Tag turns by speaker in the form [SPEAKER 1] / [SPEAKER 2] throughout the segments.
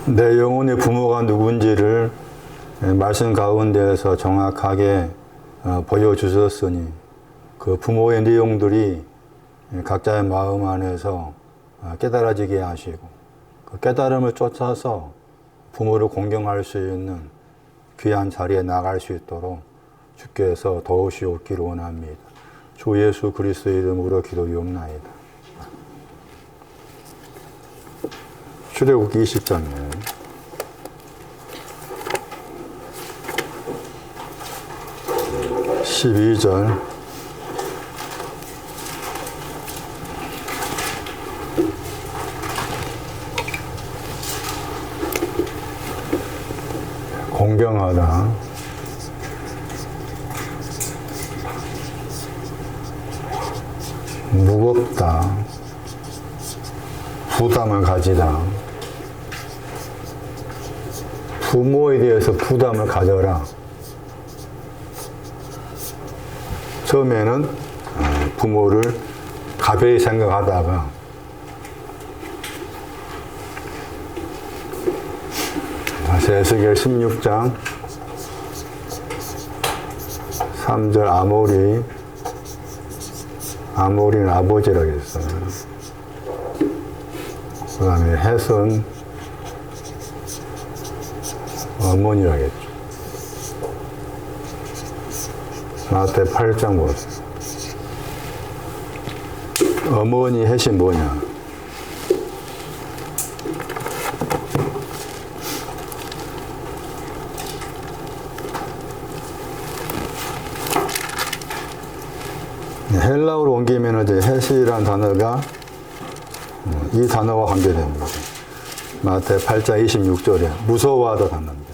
[SPEAKER 1] 내 영혼의 부모가 누군지를 말씀 가운데에서 정확하게 보여주셨으니 그 부모의 내용들이 각자의 마음 안에서 깨달아지게 하시고 그 깨달음을 쫓아서 부모를 공경할 수 있는 귀한 자리에 나갈 수 있도록 주께서 도우시옵기를 원합니다. 주 예수 그리스도의 이름으로 기도하옵나이다. 출애굽기 20장이에요. (12절) 공경하다, 무겁다, 부담을 가지다. 부모에 대해서 부담을 가져라. 처음에는 부모를 가벼이 생각하다가 에스겔 16장 3절 아모리는 아버지라고 했어요. 그 다음에 헷은 어머니라겠죠. 마태 8장 보세요. 어머니 헷이 뭐냐? 헬라어로 옮기면 이제 헷이라는 단어가 이 단어와 관계됩니다. 마태 8장 26절에 무서워하다 단어입니다.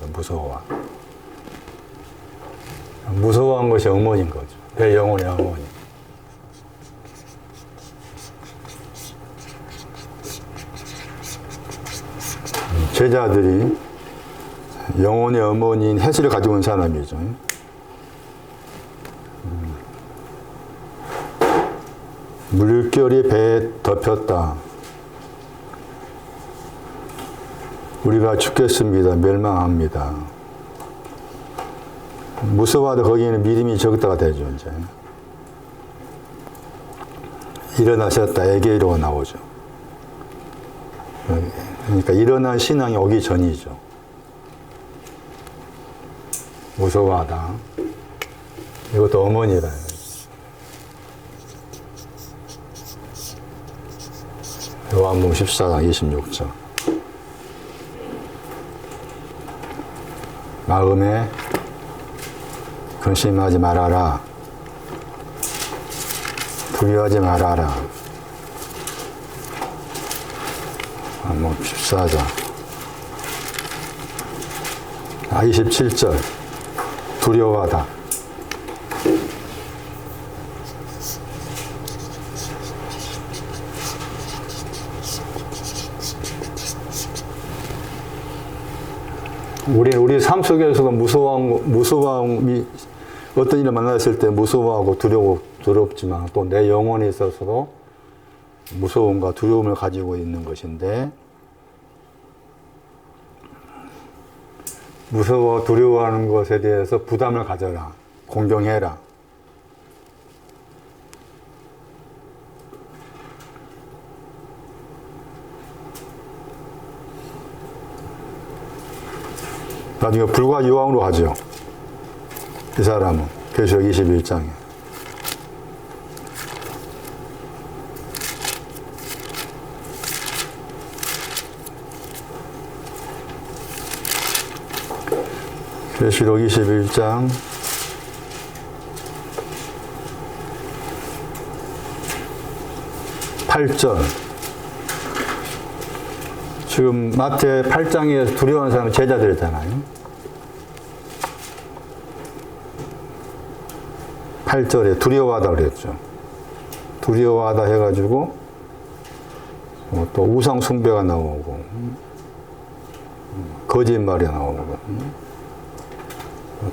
[SPEAKER 1] 무서워한 것이 어머니인 거죠. 내 영혼의 어머니. 제자들이 영혼의 어머니인 헷을 가지고 온 사람이죠. 물결이 배에 덮였다. 우리가 죽겠습니다. 멸망합니다. 무서워하다 거기에는 믿음이 적다가 되죠. 이제 일어나셨다. 에게이로가 나오죠. 그러니까 일어난 신앙이 오기 전이죠. 무서워하다. 이것도 어머니다. 요한복음 14장 26절. 마음에 근심하지 말아라. 두려워하지 말아라. 요한복음 14장 27절. 두려워하다. 우리 삶 속에서도 무서움이 어떤 일을 만났을 때 무서워하고 두렵지만 또 내 영혼에 있어서도 무서움과 두려움을 가지고 있는 것인데 무서워 두려워하는 것에 대해서 부담을 가져라. 공경해라. 나중에 불과 유황으로 가죠. 이 사람은 계시록 21장에 계시록 21장 8절. 지금 마태 8장에 두려워하는 사람은 제자들이잖아요. 8절에 두려워하다 그랬죠. 두려워하다 해가지고 또 우상 숭배가 나오고 거짓말이 나오고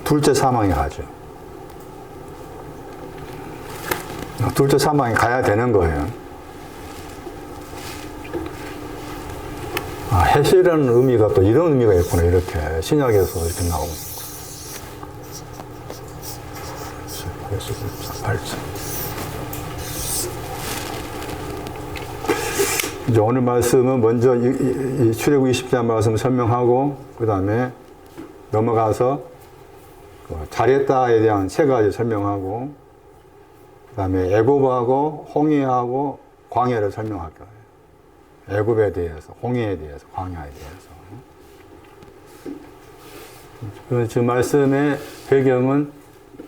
[SPEAKER 1] 둘째 사망에 가죠. 둘째 사망에 가야 되는 거예요. 해시라는 의미가 또 이런 의미가 있구나. 이렇게 신약에서 이렇게 나오는 거. 8절. 이제 오늘 말씀은 먼저 이 출애굽기 20장 말씀 설명하고 그 다음에 넘어가서 잘했다에 대한 세 가지 설명하고 그 다음에 애굽하고 홍해하고 광야를 설명할 거예요. 애굽에 대해서, 홍해에 대해서, 광야에 대해서. 지금 말씀의 배경은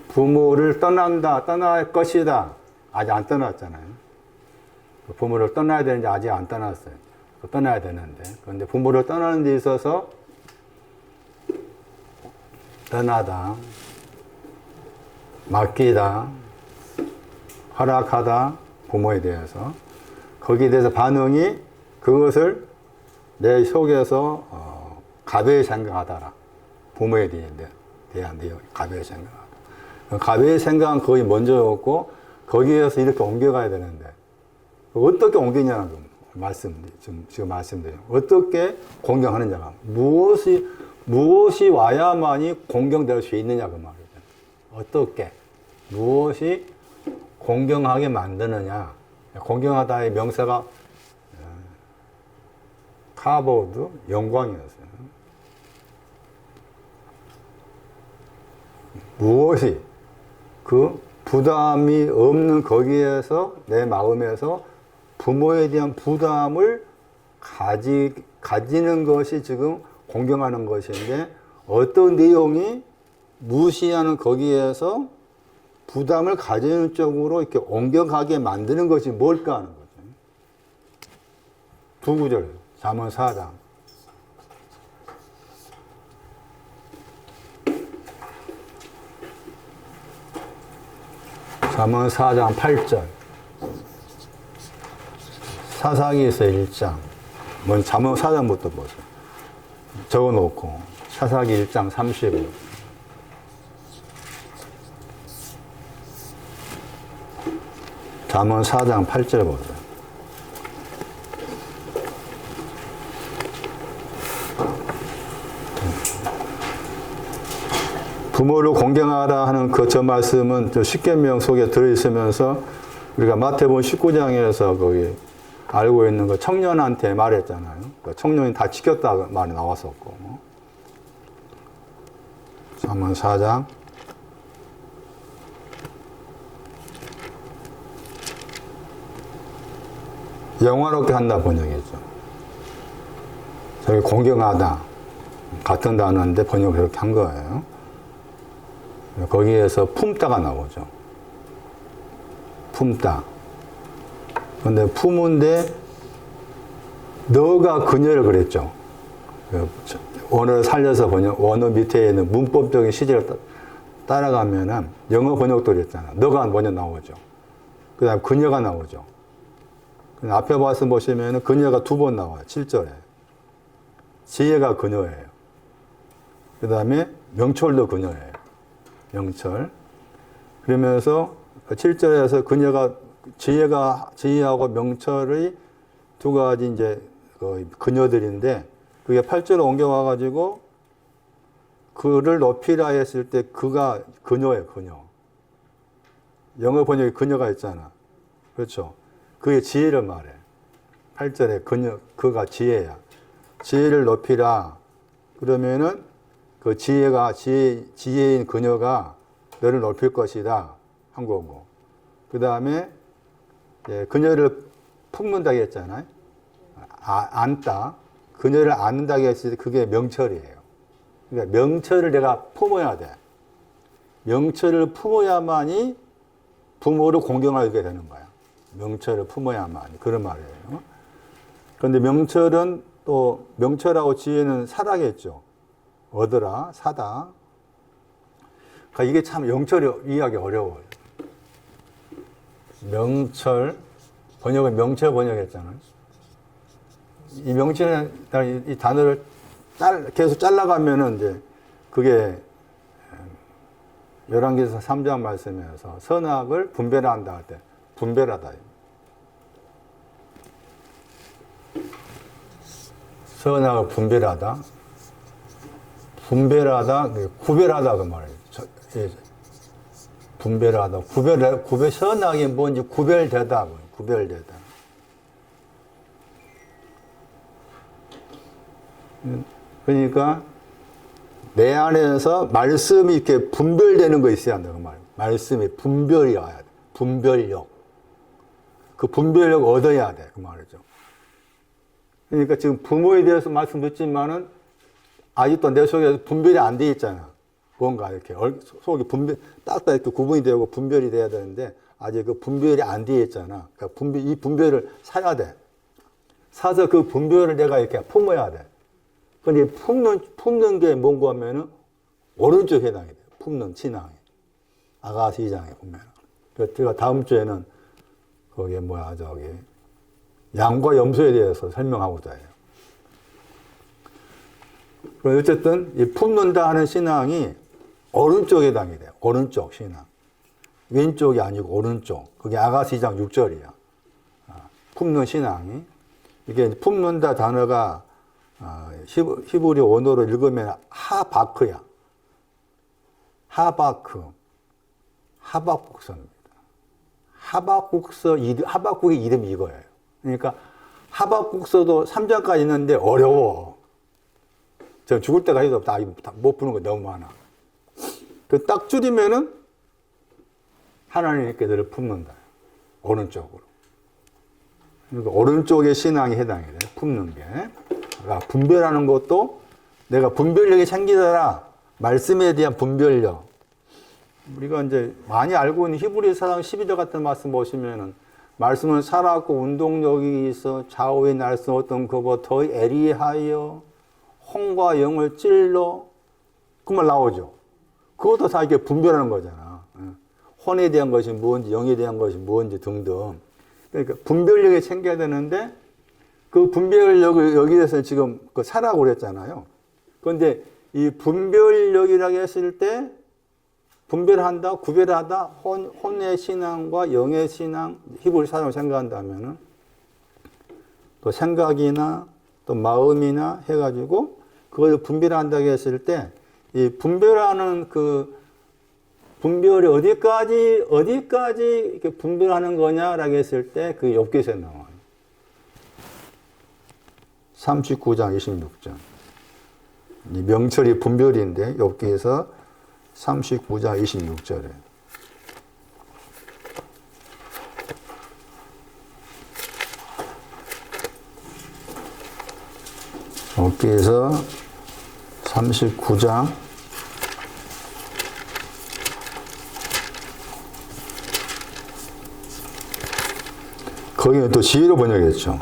[SPEAKER 1] 부모를 떠날 것이다. 아직 안 떠났잖아요. 부모를 떠나야 되는지 아직 안 떠났어요. 떠나야 되는데. 그런데 부모를 떠나는 데 있어서 떠나다, 맡기다, 허락하다, 부모에 대해서. 거기에 대해서 반응이 그것을 내 속에서 가벼이 생각하더라. 부모에 대한 내용, 가벼이 생각하다. 가벼이 생각은 거의 먼저였고 거기에서 이렇게 옮겨가야 되는데 어떻게 옮기냐는 지금 말씀드려요. 어떻게 공경하느냐가 무엇이 와야만이 공경될 수 있느냐 그 말이죠. 어떻게 무엇이 공경하게 만드느냐. 공경하다의 명사가 카보드 영광이었어요. 무엇이 그 부담이 없는 거기에서 내 마음에서 부모에 대한 부담을 가지는 것이 지금 공경하는 것인데 어떤 내용이 무시하는 거기에서 부담을 가지는 쪽으로 이렇게 옮겨가게 만드는 것이 뭘까 하는 거죠. 두 구절, 잠언 4장. 잠언 4장 8절. 사사기에서 1장. 먼저 잠언 4장부터 보세요. 적어놓고. 사사기 1장 35. 잠언 4장 8절 보세요. 부모를 공경하라 하는 그 저 말씀은 십계명 속에 들어있으면서 우리가 마태복음 19장에서 거기 알고 있는 거 청년한테 말했잖아요. 그 청년이 다 지켰다 말이 나왔었고. 잠언 4장 영화롭게 한다 번역이죠. 저기 공경하다 같은 단어인데 번역을 그렇게 한 거예요. 거기에서 품다가 나오죠. 품다. 근데 품은데 너가 그녀를 그랬죠. 원어를 살려서 원어 밑에 있는 문법적인 시제를 따라가면은 영어 번역도 그랬잖아. 너가 먼저 나오죠. 그 다음에 그녀가 나오죠. 앞에 말씀 보시면은 그녀가 두 번 나와요. 7절에. 지혜가 그녀예요. 그 다음에 명철도 그녀예요. 명철. 그러면서 7절에서 그녀가 지혜하고 명철의 두 가지 이제 그녀들인데 그게 8절로 옮겨와가지고 그를 높이라 했을 때 그가 그녀예요. 그녀. 영어 번역에 그녀가 있잖아. 그렇죠. 그의 지혜를 말해. 8절에 그가 지혜야. 지혜를 높이라. 그러면은 그 지혜인 그녀가 너를 높일 것이다. 한 거고. 그 다음에 그녀를 품는다고 했잖아요. 안다. 그녀를 안는다고 했을 때 그게 명철이에요. 그러니까 명철을 내가 품어야 돼. 명철을 품어야만이 부모를 공경하게 되는 거야. 명철을 품어야만 그런 말이에요. 그런데 명철은 또 명철하고 지혜는 사다겠죠. 얻으라, 사다. 그러니까 이게 참 영철이 이해하기 어려워요. 명철 번역은 명철 번역했잖아요. 이 명철은 이 단어를 계속 잘라가면은 이제 그게 열왕기서 3장 말씀에서 선악을 분별한다 할 때 분별하다. 선악을 분별하다. 분별하다, 구별하다 그 말이에요. 분별하다. 선악이 뭔지 구별되다. 구별되다. 그러니까 내 안에서 말씀이 이렇게 분별되는 거 있어야 한다 그 말이에요. 말씀이 분별이 와야 돼. 분별력. 그 분별력 얻어야 돼 그 말이죠. 그러니까 지금 부모에 대해서 말씀 듣지만은 아직도 내 속에서 분별이 안 돼 있잖아. 뭔가 이렇게 속이 딱딱 이렇게 구분이 되고 분별이 돼야 되는데 아직 그 분별이 안 돼 있잖아. 그러니까 이 분별을 사야 돼. 사서 그 분별을 내가 이렇게 품어야 돼. 근데 품는 게 뭔가 하면은 오른쪽 해당이 돼요. 품는 신앙이. 아가스 2장에 보면. 그래서 제가 다음 주에는 거기에 양과 염소에 대해서 설명하고자 해요. 그럼 어쨌든 이 품는다 하는 신앙이 오른쪽에 해당이 돼요. 오른쪽 신앙. 왼쪽이 아니고 오른쪽. 그게 아가스 2장 6절이야. 품는 신앙이. 이게 품는다 단어가 히브리 원어로 읽으면 하바크야. 하박국서입니다. 하박국의 이름이 이거예요. 그러니까 하박국서도 3장까지 있는데 어려워. 저 죽을 때가 해도 못 푸는 거 너무 많아. 그 딱 줄이면은 하나님께 너를 품는다. 오른쪽으로. 그러니까 오른쪽의 신앙이 해당이 돼요. 품는 게. 그러니까 분별하는 것도 내가 분별력이 생기더라. 말씀에 대한 분별력. 우리가 이제 많이 알고 있는 히브리서 4장 12절 같은 말씀 보시면은 말씀은 살았고 운동력이 있어 좌우의 날선 어떤 그거 더 에리하여 혼과 영을 찔러 그 말 나오죠. 그것도 다 이렇게 분별하는 거잖아. 혼에 대한 것이 무엇인지 영에 대한 것이 무엇인지 등등. 그러니까 분별력이 생겨야 되는데 그 분별력을 여기에서 지금 그 사라고 그랬잖아요. 그런데 이 분별력이라고 했을 때 분별한다, 구별하다, 혼의 신앙과 영의 신앙, 히브리 사람을 생각한다면은 또 생각이나 또 마음이나 해가지고 그걸 분별한다고 했을 때 이 분별하는 그 분별이 어디까지 이렇게 분별하는 거냐라고 했을 때 그 욥기에서 나와요. 39장 26절. 이 명철이 분별인데 욥기에서 39장 26절에 욥기에서 39장 거기는 또 지혜로 번역했죠.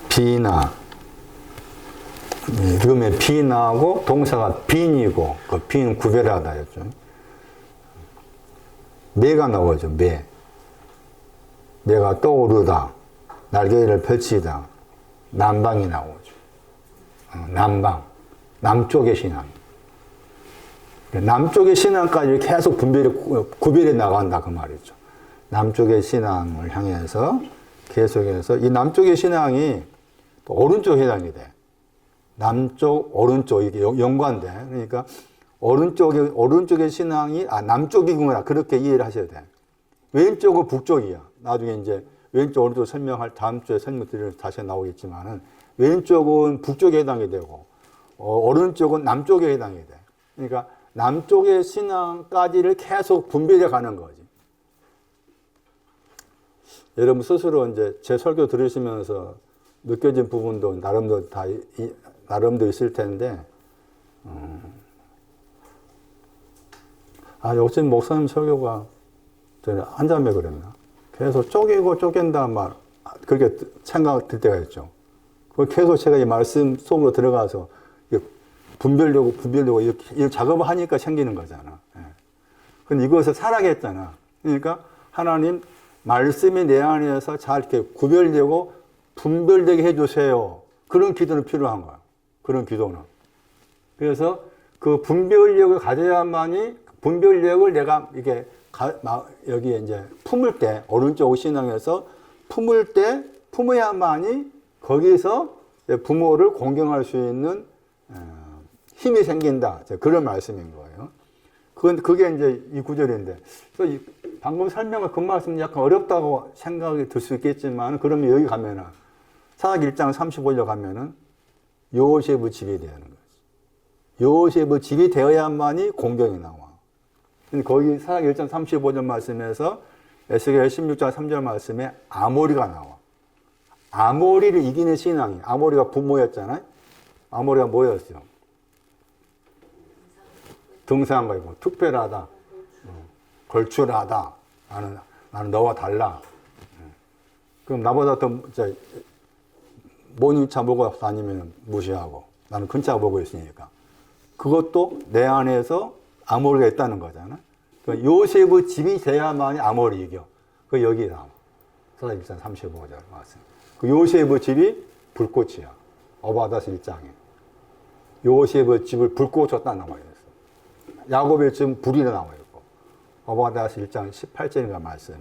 [SPEAKER 1] 비나 그러면 비나하고 동사가 빈이고 그 빈 구별하다였죠. 매가 나오죠. 매가 떠오르다. 날개를 펼치다. 남방이 나오죠. 남방. 남쪽의 신앙. 남쪽의 신앙까지 계속 구별해 나간다 그 말이죠. 남쪽의 신앙을 향해서 계속해서 이 남쪽의 신앙이 또 오른쪽 해당이 돼. 남쪽, 오른쪽 이게 연관돼. 그러니까 오른쪽의 신앙이 남쪽이구나 그렇게 이해를 하셔야 돼. 왼쪽은 북쪽이야. 나중에 이제 왼쪽 오른쪽 설명할 다음 주에 설명드리면 다시 나오겠지만은 왼쪽은 북쪽에 해당이 되고 오른쪽은 남쪽에 해당이 돼. 그러니까 남쪽의 신앙까지를 계속 분별해 가는 거지. 여러분 스스로 이제 제 설교 들으시면서 느껴진 부분도 나름대로 있을 텐데, 요즘 목사님 설교가 한자매 그랬나? 계속 쪼개고 쪼갠다 말, 그렇게 생각 들 때가 있죠. 계속 제가 이 말씀 속으로 들어가서 분별되고 이렇게 작업을 하니까 생기는 거잖아. 근데 이것을 살아겠잖아. 그러니까 하나님 말씀이 내 안에서 잘 이렇게 구별되고 분별되게 해주세요. 그런 기도는 필요한 거야. 그런 기도는. 그래서 그 분별력을 가져야만이 분별력을 내가 이게 여기에 이제 품을 때 오른쪽 신앙에서 품어야만이 거기서 부모를 공경할 수 있는 힘이 생긴다. 그런 말씀인 거예요. 그게 이제 이 구절인데. 그래서 방금 설명을 그 말씀 약간 어렵다고 생각이 들 수 있겠지만, 그러면 여기 가면은, 사락 1장 35절 가면은, 요셉의 집이 되는 거지. 요셉의 집이 되어야만이 공경이 나와. 거기 사락 1장 35절 말씀에서 에스겔 16장 3절 말씀에 아모리가 나와. 아모리를 이기는 신앙이, 아모리가 부모였잖아요. 아모리가 뭐였어요? 등상한 거고, 특별하다, 걸출하다. 나는 너와 달라. 그럼 나보다 더 모닝차 보고 다니면 무시하고, 나는 큰 차 보고 있으니까. 그것도 내 안에서 아모리가 있다는 거잖아. 그러니까 요셉의 집이 돼야만이 아모리 이겨. 그 여기 나와. 사도행 1장 35절 말씀. 그 요셉의 집이 불꽃이야. 어바다스 1장에. 요셉의 집을 불꽃으로 나와 있어. 야곱의 집은 불이 나와 있고. 어바다스 1장 18절인가 말씀에.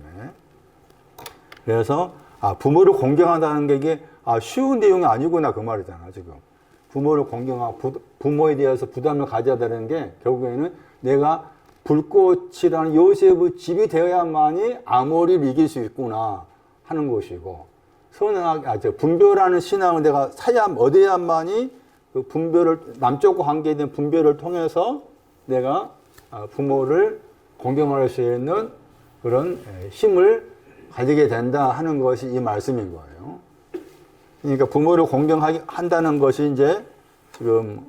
[SPEAKER 1] 그래서 부모를 공경한다는 게 이게 쉬운 내용이 아니구나 그 말이잖아 지금. 부모를 공경하고 부모에 대해서 부담을 가져야 되는 게 결국에는 내가 불꽃이라는 요셉의 집이 되어야만이 아모리를 이길 수 있구나 하는 것이고, 분별하는 신앙을 내가 얻어야만이 그 분별을, 남쪽과 관계된 분별을 통해서 내가 부모를 공경할 수 있는 그런 힘을 가지게 된다 하는 것이 이 말씀인 거예요. 그러니까 부모를 공경한다는 것이 이제 지금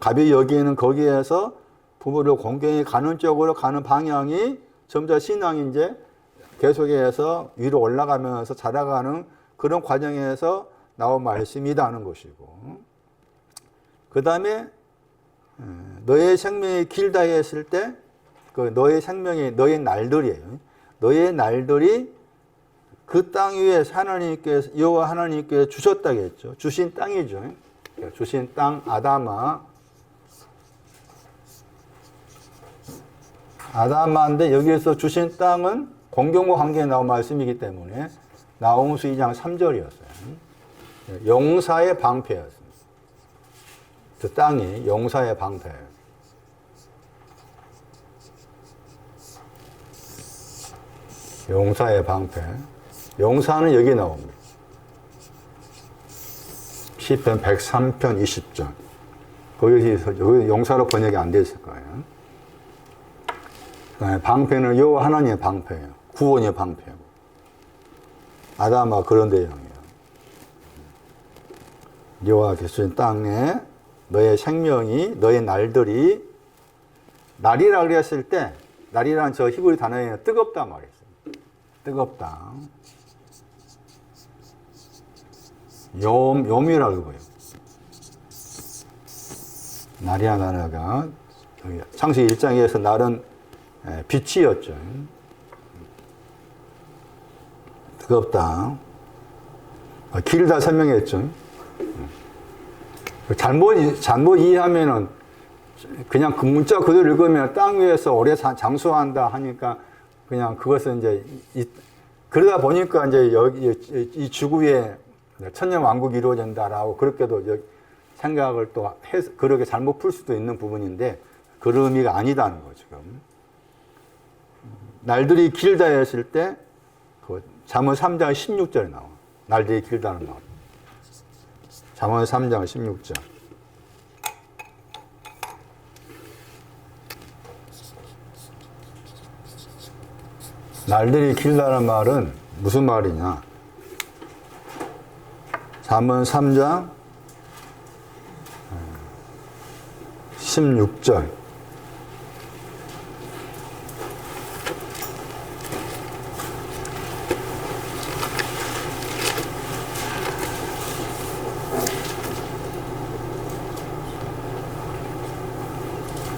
[SPEAKER 1] 갑이 여기에는 거기에서 부모를 공경이 가는 쪽으로 가는 방향이 점차 신앙이 이제 계속해서 위로 올라가면서 자라가는 그런 과정에서 나온 말씀이다 하는 것이고, 그 다음에 너의 생명이 길다 했을 때 그 너의 생명이 너의 날들이에요. 너의 날들이 그 땅 위에 하나님께서 여호와 하나님께서 주셨다겠죠. 주신 땅이죠. 주신 땅 아다마인데 여기에서 주신 땅은 공경과 관계에 나온 말씀이기 때문에 나홈수 2장 3절이었어요. 용사의 방패였습니다. 그 땅이 용사의 방패예요. 용사의 방패. 용사는 여기 나옵니다. 시편 103편 20절. 거기 용사로 번역이 안 돼 있을 거예요. 방패는 여호와 하나님의 방패예요. 구원의 방패고. 아담아 그런 내용이에요. 여호와께서 주신 땅에 너의 생명이, 너의 날들이, 날이라 그랬을 때, 날이라는 저 히브리 단어에 뜨겁다 말했어요. 뜨겁다. 요미라고 그래요. 날이라는 단어가 창세기 1장에서 날은 빛이었죠. 뜨겁다. 길다 설명했죠. 잘못 이해하면은 그냥 그 문자 그대로 읽으면 땅 위에서 오래 장수한다 하니까 그냥 그것은 이제 그러다 보니까 이제 여기 이 지구에 천년왕국이 이루어진다라고 그렇게도 생각을 또 해서 그렇게 잘못 풀 수도 있는 부분인데 그런 의미가 아니다는 거죠. 지금 날들이 길다 했을 때 그 잠언 3장 16절에 나와. 날들이 길다는 말. 잠언 3장 16절. 날들이 길다는 말은 무슨 말이냐? 잠언 3장 16절.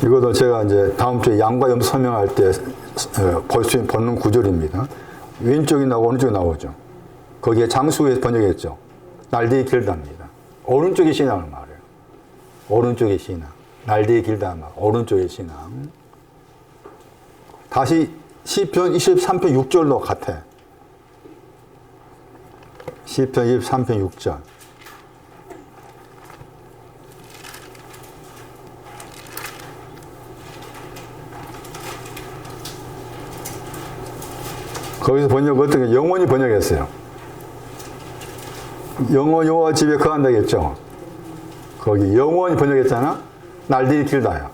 [SPEAKER 1] 이것도 제가 이제 다음 주에 양과 염소 설명할 때 보는 구절입니다. 왼쪽이 나오고 오른쪽이 나오죠. 거기에 장수에서 번역했죠. 날들이 길답니다. 오른쪽이 신앙을 말해요. 오른쪽이 신앙. 날들이 길다는 말. 오른쪽이 신앙. 다시 시편 23편 6절로 같아. 시편 23편 6절. 거기서 번역 어떻게 영원히 번역했어요. 영원히 여호와 집에 거한다겠죠. 거기 영원히 번역했잖아. 날들이 길다야.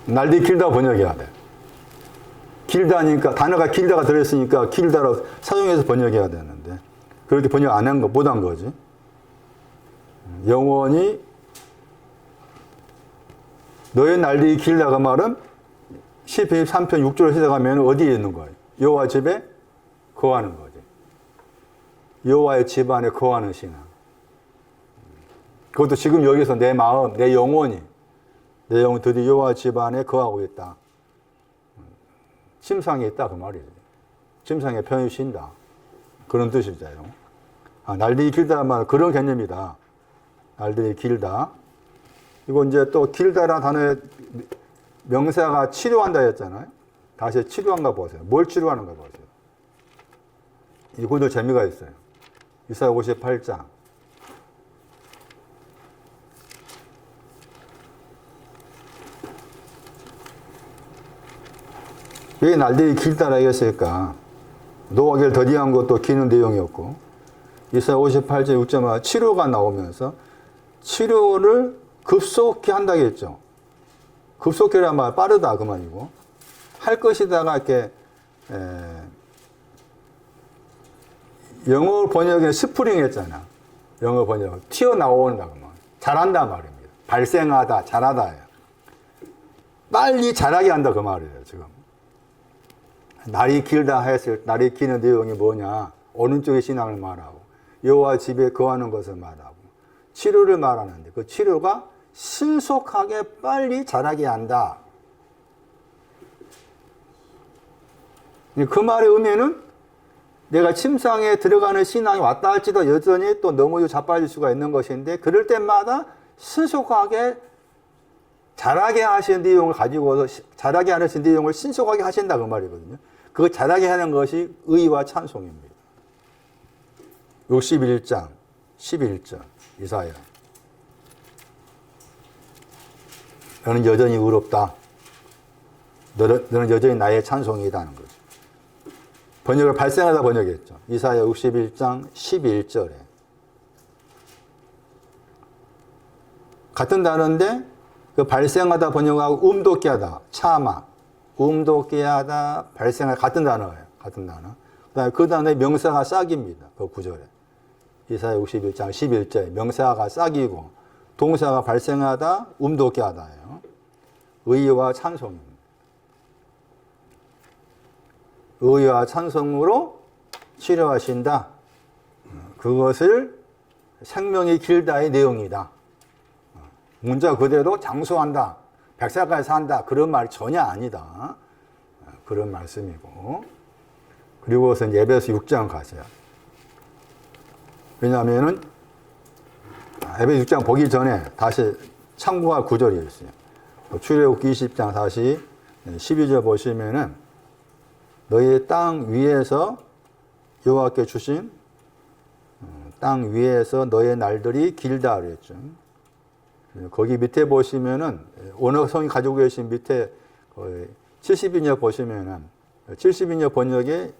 [SPEAKER 1] 날들이 길다 번역해야 돼. 길다니까 단어가 길다가 들어있으니까 길다로 사용해서 번역해야 되는데 그렇게 번역 안 한 거 못 한 거지. 영원히 너의 날들이 길다가 말은 시편 3편 6절을 해석하면 어디에 있는 거예요? 여호와 집에 거하는 거지. 여호와의 집 안에 거하는 신앙. 그것도 지금 여기서 내 마음, 내 영혼이 드디어 여호와 집 안에 거하고 있다. 침상에 있다 그 말이지. 침상에 편히 쉰다. 그런 뜻이잖아요. 날들이 길다는 말은 그런 개념이다. 날들이 길다. 이거 이제 또 길다라는 단어의 명사가 치료한다 했잖아요. 다시 치료한가 보세요. 뭘 치료하는가 보세요. 이것도 재미가 있어요. 이사야 58장. 왜 날들이 길다라 했을까? 노하기를 더디한 것도 기는 내용이었고, 이사야 58장 6절에 치료가 나오면서 치료를 급속히 한다고 했죠. 급속히란 말 빠르다 그 말이고, 할 것이다가 이렇게 영어 번역에 스프링 했잖아. 영어 번역 튀어나온다 그 말. 잘한다 말입니다. 발생하다, 잘하다예요. 빨리 잘하게 한다 그 말이에요 지금. 날이 길다 했을 날이 기는 내용이 뭐냐? 오른쪽의 신앙을 말하고 여호와 집에 거하는 것을 말하고 치료를 말하는데 그 치료가 신속하게 빨리 자라게 한다. 그 말의 의미는 내가 침상에 들어가는 신앙이 왔다 할지도 여전히 또 너무 자빠질 수가 있는 것인데 그럴 때마다 신속하게 자라게 하신 내용을 가지고서 자라게 하는 내용을 신속하게 하신다 그 말이거든요. 그거 자라게 하는 것이 의와 찬송입니다. 61장 11절 이사야. 너는 여전히 의롭다. 너는 여전히 나의 찬송이다 하는 거죠. 번역을 발생하다 번역했죠. 이사야 61장 11절에. 같은 단어인데 그 발생하다 번역하고 움돋게 하다, 참아, 움돋게 하다, 발생하다 같은 단어예요. 같은 단어. 그다음에 그 단어의 명사가 싹입니다. 그 구절에. 이사야 61장 11절에 명사가 싹이고 동사가 발생하다, 움돋게 하다예요. 의와 찬송입니다. 의와 찬송으로 치료하신다. 그것을 생명이 길다의 내용이다. 문자 그대로 장수한다. 백살까지 산다. 그런 말이 전혀 아니다. 그런 말씀이고. 그리고서 이제 에베소 6장 가세요. 왜냐하면은 에베소 6장 보기 전에 다시 참고할 구절이 있어요. 출애굽기 20장 다시 12절 보시면은 너희 땅 위에서 여호와께 주신 땅 위에서 너의 날들이 길다 그랬죠. 거기 밑에 보시면은 원어성이 가지고 계신 밑에 70인역 보시면은 70인역 번역에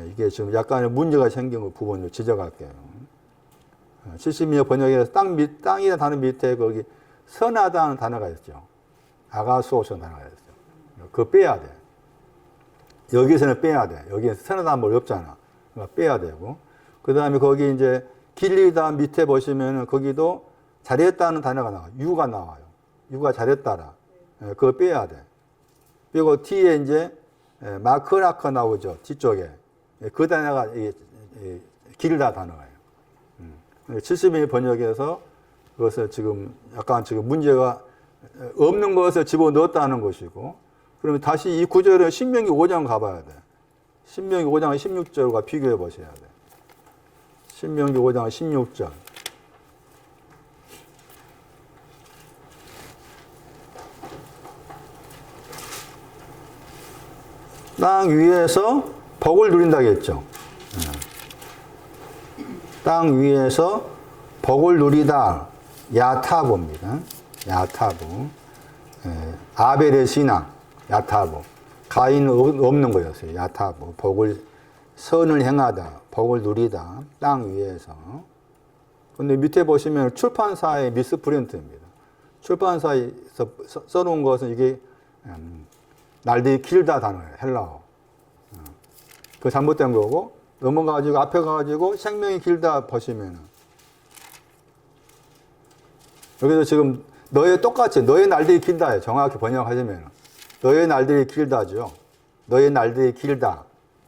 [SPEAKER 1] 이게 지금 약간의 문제가 생긴 부분을 지적할게요. 70인역 번역에서 땅이라는 단어 밑에 거기 선하다는 단어가 있죠. 아가수오서 단어가 있죠. 그거 빼야 돼. 여기서는 빼야 돼. 여기는 선하다는 말 없잖아. 그러니까 빼야 되고. 그 다음에 거기 이제 길리다 밑에 보시면은 거기도 잘했다는 단어가 나와요. 유가 나와요. 유가 잘했다라. 그거 빼야 돼. 그리고 뒤에 이제 마크라크 나오죠. 뒤쪽에. 그 단어가 길다 단어예요. 70일 번역에서 그것을 지금 약간 지금 문제가 없는 것을 집어넣었다는 것이고, 그러면 다시 이 구절을 신명기 5장 가봐야 돼. 신명기 5장 16절과 비교해 보셔야 돼. 신명기 5장 16절. 땅 위에서 복을 누린다고 했죠. 땅 위에서 복을 누리다. 야타보입니다. 야타보. 아벨의 신앙. 야타보. 가인은 없는 거였어요. 야타부. 복을, 선을 행하다. 복을 누리다. 땅 위에서. 근데 밑에 보시면 출판사의 미스프린트입니다. 출판사에서 써놓은 것은 이게 날들이 길다 단어예요. 헬라어. 그 잘못된 거고, 넘어가가지고 앞에 가가지고 생명이 길다 보시면은 여기서 지금 똑같이 너의 날들이 길다예요. 정확히 번역하시면은 너의 날들이 길다죠. 너의 날들이 길다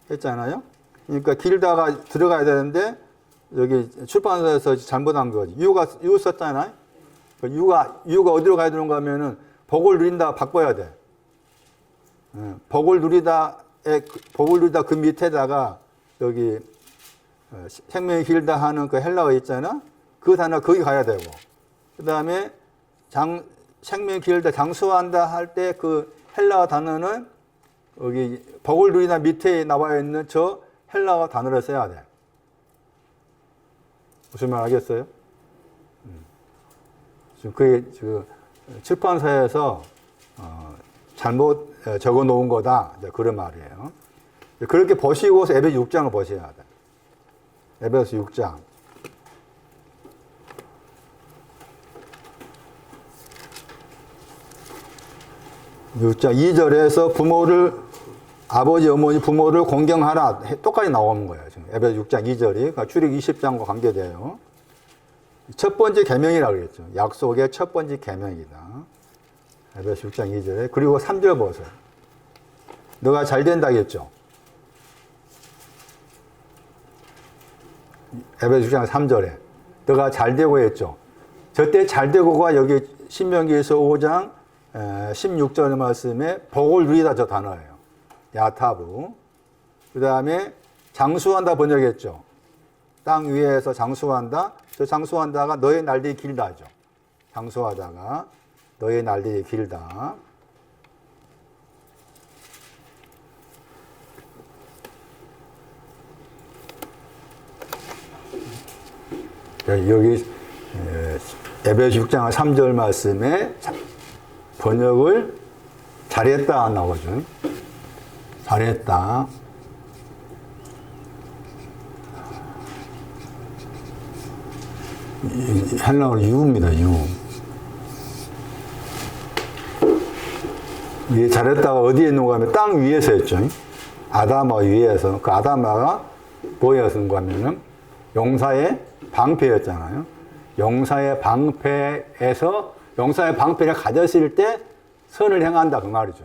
[SPEAKER 1] 했잖아요. 그러니까 길다가 들어가야 되는데 여기 출판사에서 잘못한 거지. 유 썼잖아요. 유가 어디로 가야 되는가 하면은 복을 누린다 바꿔야 돼. 복을 누리다 그 밑에다가 여기 생명이 길다 하는 그 헬라어 있잖아. 그 단어 거기 가야 되고. 그 다음에 생명이 길다 장수한다 할 때 그 헬라어 단어는 여기 복을 누리다 밑에 나와 있는 저 헬라어 단어를 써야 돼. 무슨 말 알겠어요? 지금 그게 출판사에서 잘못 적어 놓은 거다. 그런 말이에요. 그렇게 보시고서 에베소 6장을 보셔야 돼. 에베소 6장. 6장 2절에서 부모를 아버지 어머니 부모를 공경하라 똑같이 나오는 거예요. 지금 에베소 6장 2절이 그러니까 출애굽 20장과 관계돼요. 첫 번째 계명이라고 그랬죠. 약속의 첫 번째 계명이다. 에베소 6장 2절에 그리고 3절 보세요. 너가 잘 된다겠죠. 에베소 6장 3절에 너가 잘 되고 했죠. 저때 잘 되고가 여기 신명기에서 5장 16절 말씀에 복을 누리다 저 단어예요. 야타부. 그 다음에 장수한다 번역했죠. 땅 위에서 장수한다. 저 장수한다가 너의 날들이 길다죠. 장수하다가 너의 날들이 길다. 여기 에베소 6장 3절 말씀에 번역을 잘했다 나오죠. 잘했다. 헬라어로 유입니다. 유. 이게 잘했다가 어디에 있는가 하면 땅 위에서 했죠. 아담아 위에서. 그 아담아가 뭐였는가 하면은 용사의 방패였잖아요. 용사의 방패에서 용사의 방패를 가졌을 때 선을 행한다 그 말이죠.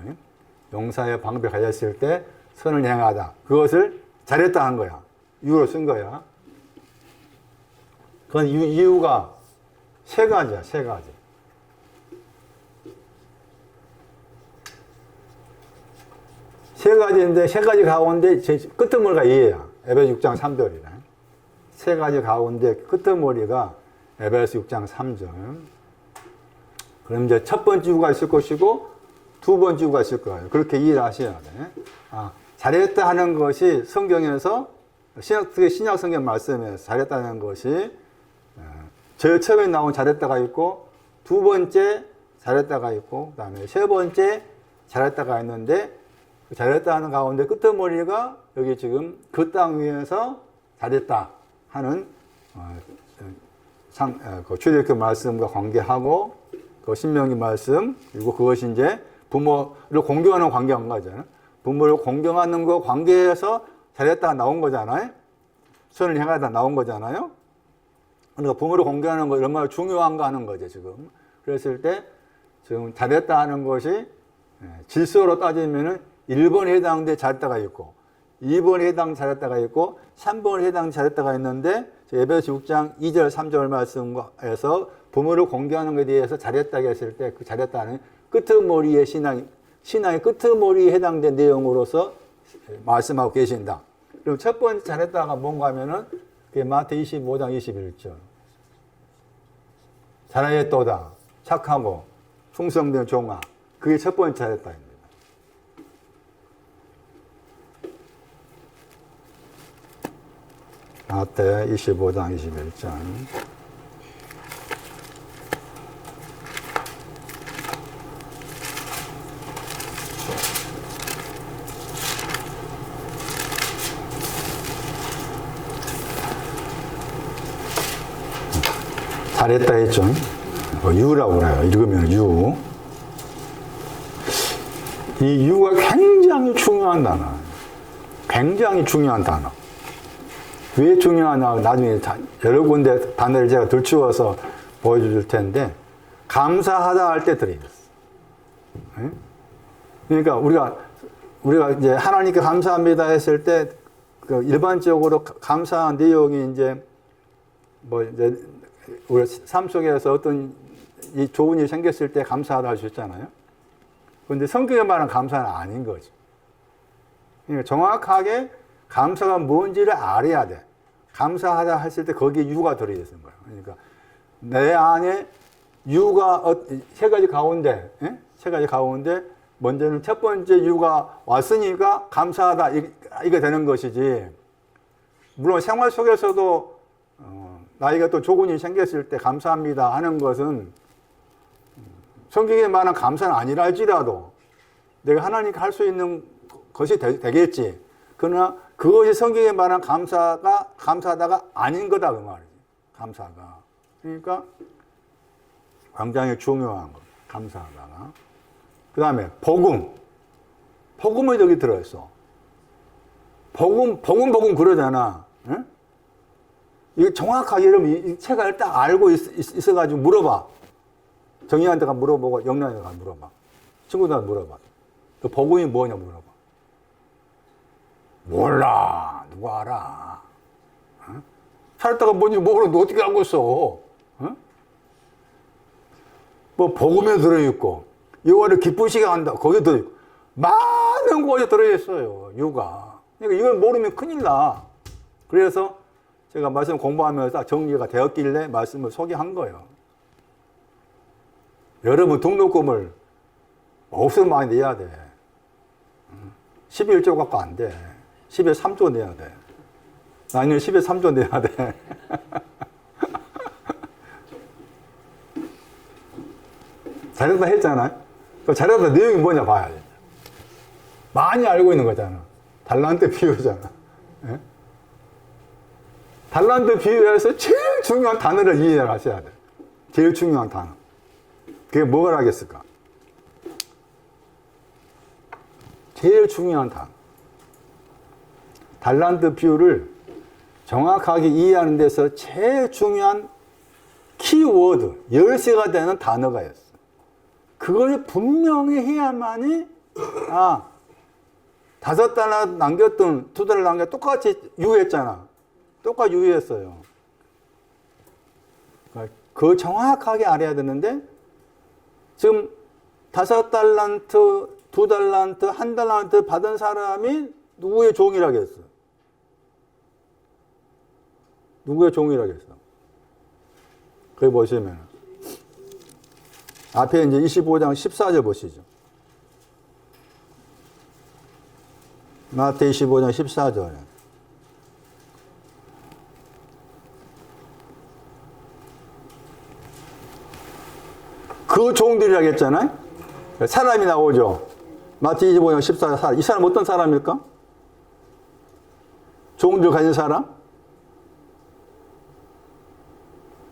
[SPEAKER 1] 용사의 방패를 가졌을 때 선을 행하다. 그것을 잘했다 한 거야. 유로 쓴 거야. 그건 이유가 세 가지야, 세 가지. 세 가지인데, 세 가지 가운데 제 끄트머리가 이해야. 에베소 6장 3절이네. 세 가지 가운데 끄트머리가 에베소 6장 3절. 그럼 이제 첫 번째 이유가 있을 것이고, 두 번째 이유가 있을 거예요. 그렇게 이해를 하셔야 돼. 잘했다 하는 것이 성경에서, 신약 성경 말씀에서 잘했다는 것이 제일 처음에 나온 잘했다가 있고, 두 번째 잘했다가 있고, 그 다음에 세 번째 잘했다가 있는데, 잘했다 하는 가운데 끄트머리가 여기 지금 그 땅 위에서 잘했다 하는 그 출애굽 말씀과 관계하고, 그 신명기 말씀, 그리고 그것이 이제 부모를 공경하는 관계한 거잖아요. 부모를 공경하는 거 관계에서 잘했다가 나온 거잖아요. 선을 행하다 나온 거잖아요. 그러니까 부모를 공경하는 거 얼마나 중요한가 하는 거죠, 지금. 그랬을 때, 지금 잘했다 하는 것이 질서로 따지면은 1번에 해당돼 잘했다가 있고, 2번에 해당 잘했다가 있고, 3번에 해당 잘했다가 있는데, 에베소 6장 2절, 3절 말씀에서 부모를 공경하는 것에 대해서 잘했다고 했을 때, 그 잘했다는 끄트머리의 신앙의 끄트머리에 해당된 내용으로서 말씀하고 계신다. 그럼 첫 번째 잘했다가 뭔가 하면은, 그게 마태 25장 21절. 잘하였도다. 착하고, 충성된 종아. 그게 첫 번째 잘했다입니다. 마태 25장 21절. 잘했다 했죠. 유라고 그래요. 읽으면 유. 이 유가 굉장히 중요한 단어. 굉장히 중요한 단어. 왜 중요하냐, 나중에 여러 군데 단어를 제가 들추어서 보여줄 텐데, 감사하다 할 때 들어있어. 그러니까 우리가 이제 하나님께 감사합니다 했을 때, 그 일반적으로 감사한 내용이 이제, 뭐 이제, 우리 삶 속에서 어떤 이 좋은 일이 생겼을 때 감사하다 할 수 있잖아요. 그런데 성경에 말한 감사는 아닌 거지. 그러니까 정확하게 감사가 뭔지를 알아야 돼. 감사하다 했을 때 거기에 유가 들어있는 거야. 그러니까 내 안에 유가 세 가지 가운데, 세 가지 가운데 먼저는 첫 번째 유가 왔으니까 감사하다 이게 되는 것이지. 물론 생활 속에서도 나이가 또 조건이 생겼을 때 감사합니다 하는 것은 성경에 말한 감사는 아니라 할지라도 내가 하나님께 할 수 있는 것이 되겠지. 그러나 그것이 성경에 말한 감사하다가 아닌 거다 그 말이지. 감사가. 그러니까 굉장히 중요한 거. 감사하다가. 그 다음에 복음. 복음이 여기 들어있어. 복음 그러잖아. 응? 이게 정확하게 여러분 이 책을 딱 알고 있어가지고 물어봐. 정의한테 가 물어보고 영란한테 가 물어봐. 친구들한테 물어봐. 그 복음이 뭐냐 물어봐. 몰라. 누가 알아. 어? 살다가 뭔지 모르는데 어떻게 알고 있어. 어? 뭐 복음에 들어있고 여호와를 기쁘시게 한다. 거기에 들어있고 많은 곳에 들어있어요. 유가. 그러니까 이걸 모르면 큰일 나. 그래서 제가 말씀 공부하면서 딱 정리가 되었길래 말씀을 소개한 거예요. 여러분 등록금을 없으면 많이 내야 돼. 11조 갖고 안 돼. 10에 3조 내야 돼. 아니면 10에 3조 내야 돼. 잘했다 했잖아요. 잘했다 내용이 뭐냐 봐야 돼. 많이 알고 있는 거잖아. 달란트 비유잖아. 예? 달란트 비유에서 제일 중요한 단어를 이해하셔야 돼. 제일 중요한 단어. 그게 뭐가 하겠을까? 제일 중요한 단어. 달란트 비유를 정확하게 이해하는 데서 제일 중요한 키워드, 열쇠가 되는 단어가 있어. 그걸 분명히 해야만이, 5달러 남겼던 2달러 남겼 똑같이 유효했잖아. 똑같이 유효했어요. 그걸 정확하게 알아야 되는데, 지금 5달란트, 2달란트, 1달란트 받은 사람이 누구의 종이라겠어? 누구의 종이라겠어? 거기 보시면 앞에 이제 25장 14절 보시죠. 마태 25장 14절. 그 종들이라고 했잖아요. 사람이 나오죠. 마태 25장 14절. 이 사람 어떤 사람일까? 종들 가진 사람?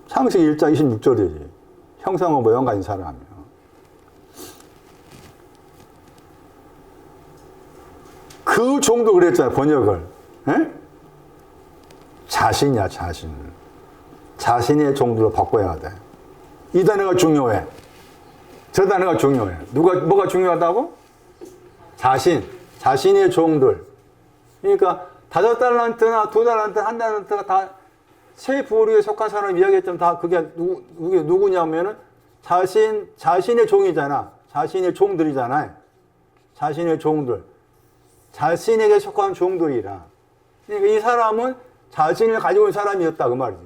[SPEAKER 1] 창세기 1장 26절이지. 형상과 모양 가진 사람이야. 그 종도 그랬잖아요, 번역을. 에? 자신이야, 자신. 자신의 종들로 바꿔야 돼. 이 단어가 중요해. 저 단어가 중요해. 뭐가 중요하다고? 자신의 종들. 그러니까 5달란트나 2달란트, 1달란트가 다 세 부류에 속한 사람 이야기했지만 다 그게 누구냐면은 자신의 종이잖아. 자신의 종들이잖아요. 자신의 종들. 자신에게 속한 종들이라. 그러니까 이 사람은 자신을 가지고 있는 사람이었다 그 말이지.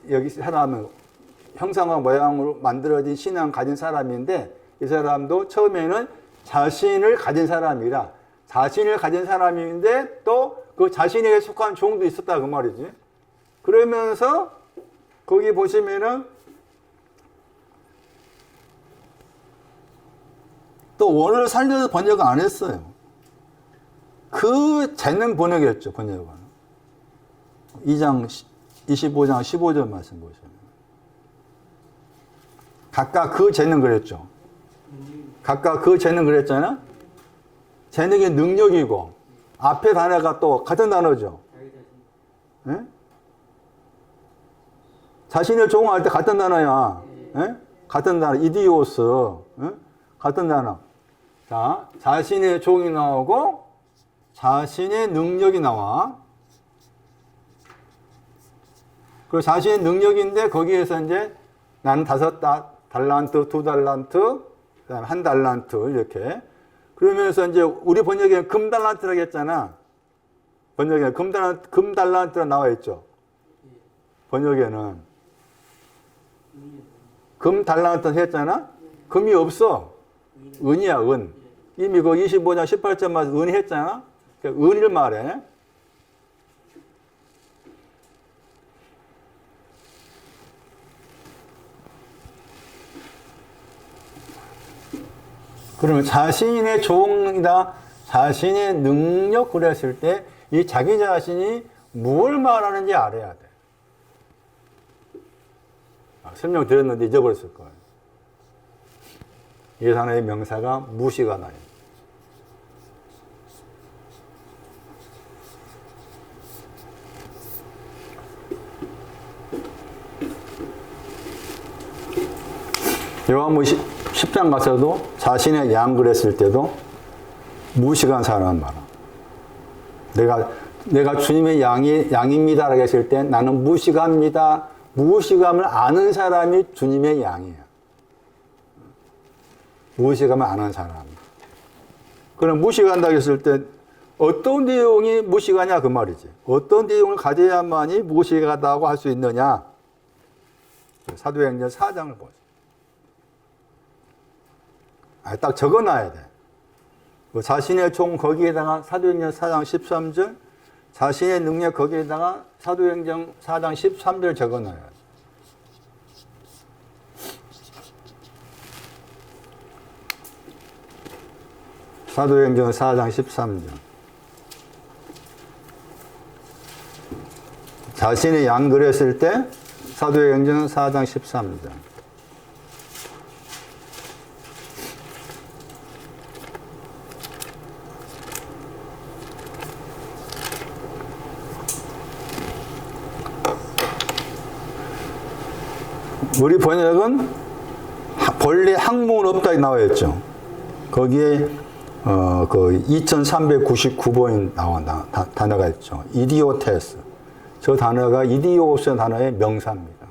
[SPEAKER 1] 여기 사람은 형상과 모양으로 만들어진 신앙을 가진 사람인데 이 사람도 처음에는 자신을 가진 사람이라 자신을 가진 사람인데 또 그 자신에게 속한 종도 있었다 그 말이지. 그러면서 거기 보시면은 또 원어를 살려서 번역을 안 했어요. 그 재능 번역이었죠, 번역은. 2장 25장 15절 말씀 보시면. 각각 그 재능 그랬죠. 각각 그 재능 그랬잖아. 재능이 능력이고 앞에 단어가 또 같은 단어죠. 예? 자신을 종할 때 같은 단어야. 예? 같은 단어. 이디오스. 예? 같은 단어. 자, 자신의 종이 나오고 자신의 능력이 나와. 그리고 자신의 능력인데 거기에서 이제 나는 5달란트, 2달란트, 그다음에 1달란트 이렇게. 그러면서 이제 우리 번역에 금달란트라고 했잖아. 번역에 금달란트가 나와 있죠. 번역에는 금달란트 했잖아. 금이 없어. 은이야, 은. 이미 그 25장 18절만 은 했잖아. 그러니까 은을 말해. 그러면 자신의 종이다, 자신의 능력 그랬을 때 이 자기 자신이 뭘 말하는지 알아야 돼. 설명드렸는데 잊어버렸을 거예요. 이 단어의 명사가 무시가 나요. 요한복음 10장 가서도 자신의 양 그랬을 때도 무식한 사람 말아. 내가 주님의 양입니다라고 했을 때 나는 무식합니다. 무식함을 아는 사람이 주님의 양이에요. 무식함을 아는 사람. 그럼 무식한다고 했을 때 어떤 내용이 무식하냐 그 말이지. 어떤 내용을 가져야만이 무식하다고 할 수 있느냐. 사도행전 4장을 보세요. 딱 적어놔야 돼. 자신의 종 거기에다가 사도행전 4장 13절, 자신의 능력 거기에다가 사도행전 4장 13절 적어놔야 돼. 사도행전 4장 13절. 자신의 양 그랬을 때 사도행전 4장 13절. 우리 번역은 본래 항목은 없다 나와 있죠. 거기에 그 2399번이 나온다 단어가 있죠. 이디오테스. 저 단어가 이디오스 단어의 명사입니다.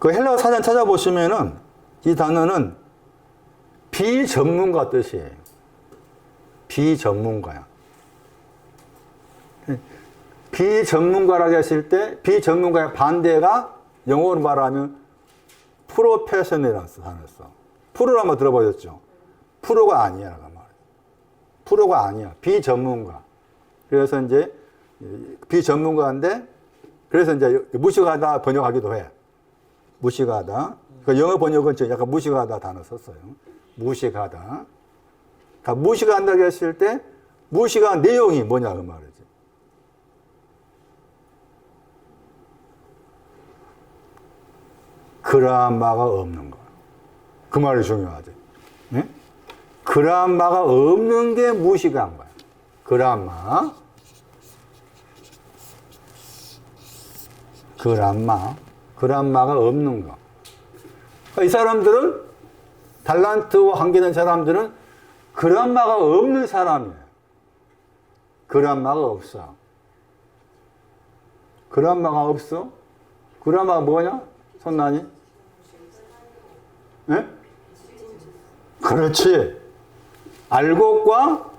[SPEAKER 1] 그 헬라어 사전 찾아보시면은 이 단어는 비전문가 뜻이에요. 비전문가야. 비전문가라고 했을 때 비전문가의 반대가 영어로 말하면 프로페셔널이라는 단어를 써. 프로를 한번 들어보셨죠? 프로가 아니야. 프로가 아니야. 비전문가. 그래서 이제 비전문가인데 그래서 이제 무식하다 번역하기도 해. 무식하다. 그러니까 영어 번역은 약간 무식하다 단어 썼어요. 무식하다. 그러니까 무식한다고 했을 때 무식한 내용이 뭐냐 그 말이지. 그라마가 없는 거야. 그 말이 중요하지. 네? 그라마가 없는 게 무식한 거야. 그라마. 그라마가 없는 거. 그러니까 이 사람들은 달란트와 관계된 사람들은 그라마가 없는 사람이에요. 그라마가 없어. 그라마가 없어? 그라마가 뭐냐? 손난이? 네? 그렇지. 알곡과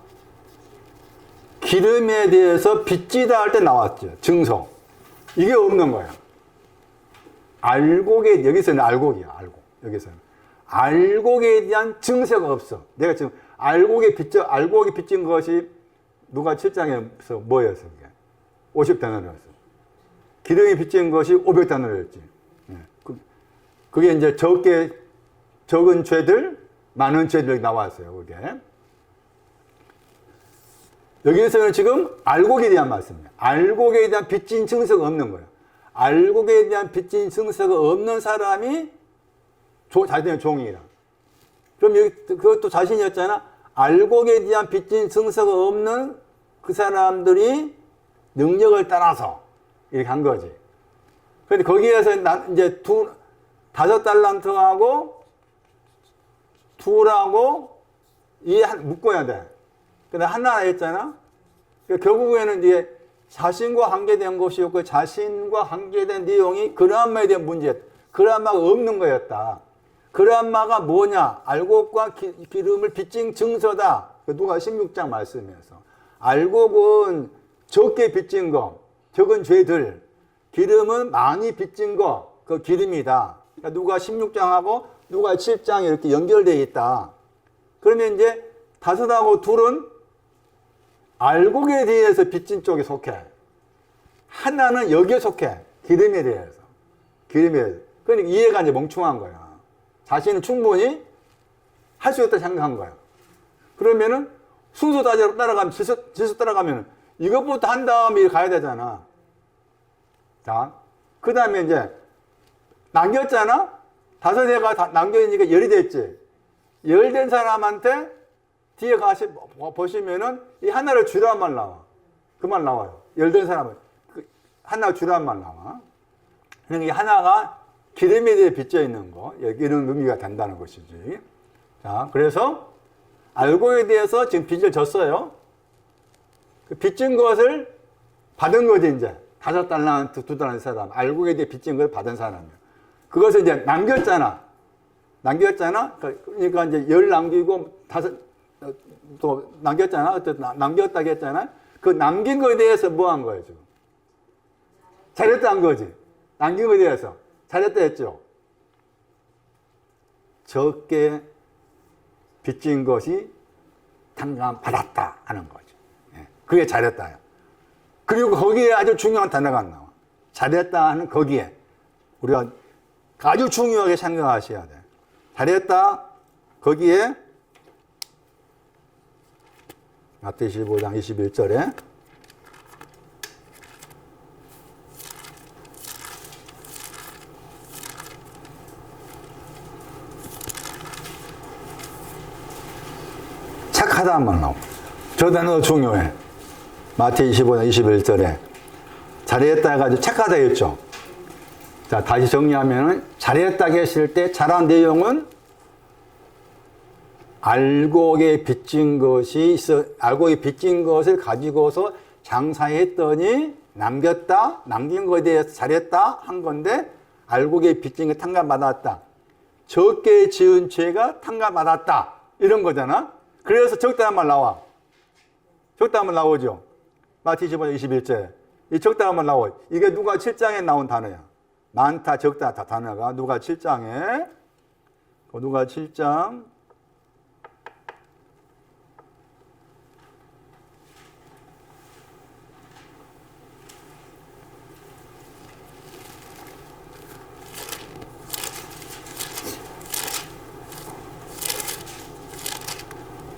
[SPEAKER 1] 기름에 대해서 빚지다 할 때 나왔죠. 증서. 이게 없는 거야. 알곡에, 여기서는 알곡이야, 알곡. 여기서는. 알곡에 대한 증서가 없어. 내가 지금 알곡에 빚진 것이 누가 7장에서 뭐였어? 50데나리였어. 기름에 빚진 것이 500데나리였지. 그게 이제 적은 죄들, 많은 죄들이 나왔어요, 그게. 여기에서는 지금 알곡에 대한 말씀이에요. 알곡에 대한 빚진 증서가 없는 거예요. 알곡에 대한 빚진 증서가 없는 사람이 자신의 종이라. 그럼 여기 그것도 자신이었잖아. 알곡에 대한 빚진 증서가 없는 그 사람들이 능력을 따라서 이렇게 한 거지. 근데 거기에서 이제 5달란트하고 둘하고 묶어야 돼. 근데 하나 했잖아. 결국에는 이제 자신과 관계된 것이었고 자신과 관계된 내용이 그라마에 대한 문제였다. 그라마가 없는 거였다. 그라마가 뭐냐? 알곡과 기름을 빚진 증서다. 누가 16장 말씀에서. 알곡은 적게 빚진 거, 적은 죄들. 기름은 많이 빚진 거, 그 기름이다. 그러니까 누가 16장하고 누가 7장이 이렇게 연결되어 있다. 그러면 이제 5하고 2은 알곡에 대해서 빚진 쪽에 속해. 하나는 여기에 속해. 기름에 대해서. 기름에 대해서. 그러니까 이해가 이제 멍청한 거야. 자신은 충분히 할 수 있다 생각한 거야. 그러면은 순서 따라가면, 지수 따라가면 이것부터 한 다음에 가야 되잖아. 자, 그 다음에 이제 남겼잖아? 5개가 다 남겨지니까 열이 됐지. 열된 사람한테 뒤에 보시면은 이 하나를 주란 말 나와. 그 말 나와요. 열된 사람은. 하나 주란 말 나와. 그러니까 이 하나가 기름에 대해 빚져 있는 거. 이런 의미가 된다는 것이지. 자, 그래서 알곡에 대해서 지금 빚을 졌어요. 그 빚진 것을 받은 거지, 이제. 5달란트, 2달란트 사람. 알곡에 대해 빚진 걸 받은 사람이야. 그것을 이제 남겼잖아. 그러니까 이제 10 남기고 5, 또 남겼잖아. 남겼다고 했잖아. 그 남긴 거에 대해서 뭐 한 거예요, 지금? 잘했다 한 거지. 남긴 거에 대해서. 잘했다 했죠. 적게 빚진 것이 탕감받았다 하는 거죠. 그게 잘했다요. 그리고 거기에 아주 중요한 단어가 나와. 잘했다 하는 거기에. 우리가 아주 중요하게 생각하셔야 돼. 잘했다. 거기에 마태복음 15장 21절에 착하다는 말 나옵니다. 저 단어 중요해. 마태복음 25장 21절에 잘했다 해가지고 착하다 했죠. 자, 다시 정리하면은 잘했다고 했을 때 잘한 내용은 알곡에 빚진 것을 가지고서 장사했더니 남긴 것에 대해서 잘했다 한 건데 알곡에 빚진 거 탕감받았다. 적게 지은 죄가 탕감받았다. 이런 거잖아. 그래서 적다는 말 나와. 적다는 말 나오죠. 마태복음 25장 21절. 이 적다는 말 나와. 이게 누가 7장에 나온 단어야. 많다, 적다, 다 단어가 누가 7장에 누가 7장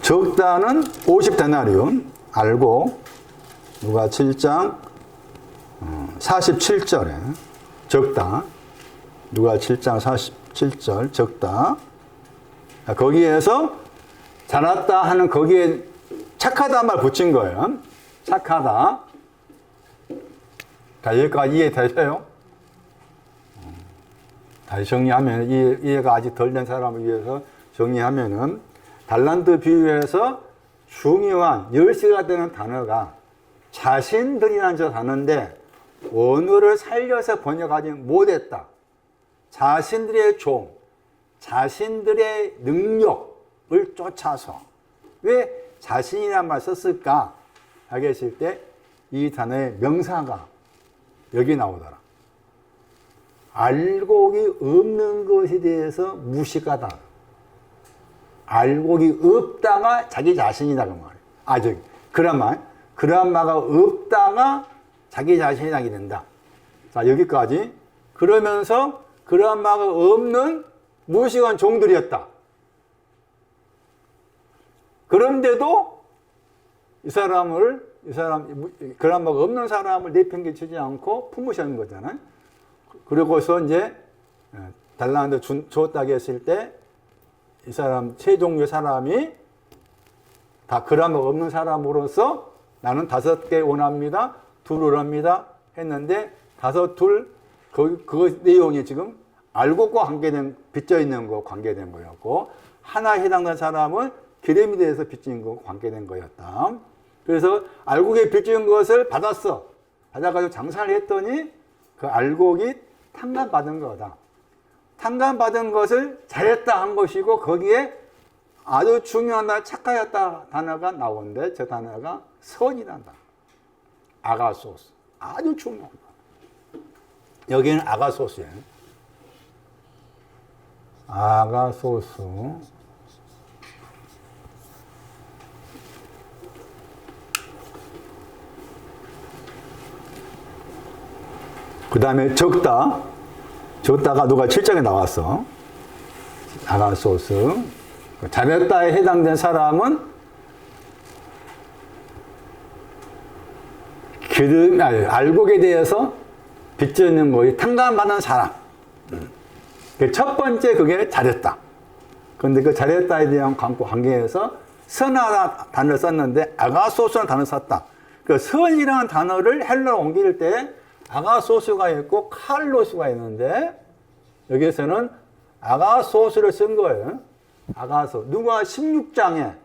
[SPEAKER 1] 적다는 50데나리온 알고 누가 7장 47절에 적다. 누가 7장 47절 적다. 거기에서 잘했다 하는 거기에 착하다 말 붙인 거예요. 착하다. 자, 여기까지 이해되세요? 다시 정리하면 이해가 아직 덜 된 사람을 위해서 정리하면은 달란트 비유에서 중요한 열쇠가 되는 단어가 자신들이라는 저 단어인데 원어를 살려서 번역하지 못했다. 자신들의 종, 자신들의 능력을 쫓아서 왜 자신이라는 말 썼을까 하게 했을 때 이 단어의 명사가 여기 나오더라. 알곡이 없는 것에 대해서 무식하다. 알곡이 없다가 자기 자신이다 그 말이에요. 그라마가 없다가 자기 자신이 나게 된다. 자, 여기까지. 그러면서 그라마가 없는 무식한 종들이었다. 그런데도 그라마가 없는 사람을 내팽개치지 않고 품으시는 거잖아요. 그리고서 이제 달란트 주었다고 했을 때 이 사람 세 종류의 사람이 다 그라마 없는 사람으로서 나는 5개 원합니다. 2 원합니다. 했는데 5, 2 그 내용이 지금 알곡과 관계된 빚져 있는 거 관계된 거였고 하나에 해당되는 사람은 기름에 대해서 빚진 거 관계된 거였다. 그래서 알곡에 빚진 것을 받았어. 받아가지고 장사를 했더니 그 알곡이 탕감받은 거다. 탕감받은 것을 잘했다 한 것이고 거기에 아주 중요한 착하였다 단어가 나오는데 저 단어가 선이란다. 아가소스. 아주 중요한 거. 여기는 아가소스예요. 아가소스. 그 다음에 적다가 누가 7장에 나왔어. 아가소스. 잘했다에 해당된 사람은 알곡에 대해서 빚지는 거에 탕감받는 사람. 첫 번째 그게 잘했다. 그런데 그 잘했다에 대한 관계에서 선하다 단어를 썼는데 아가소스라는 단어를 썼다. 그 선이라는 단어를 헬러로 옮길 때 아가소스가 있고 칼로스가 있는데 여기에서는 아가소스를 쓴 거예요. 아가소. 누가 16장에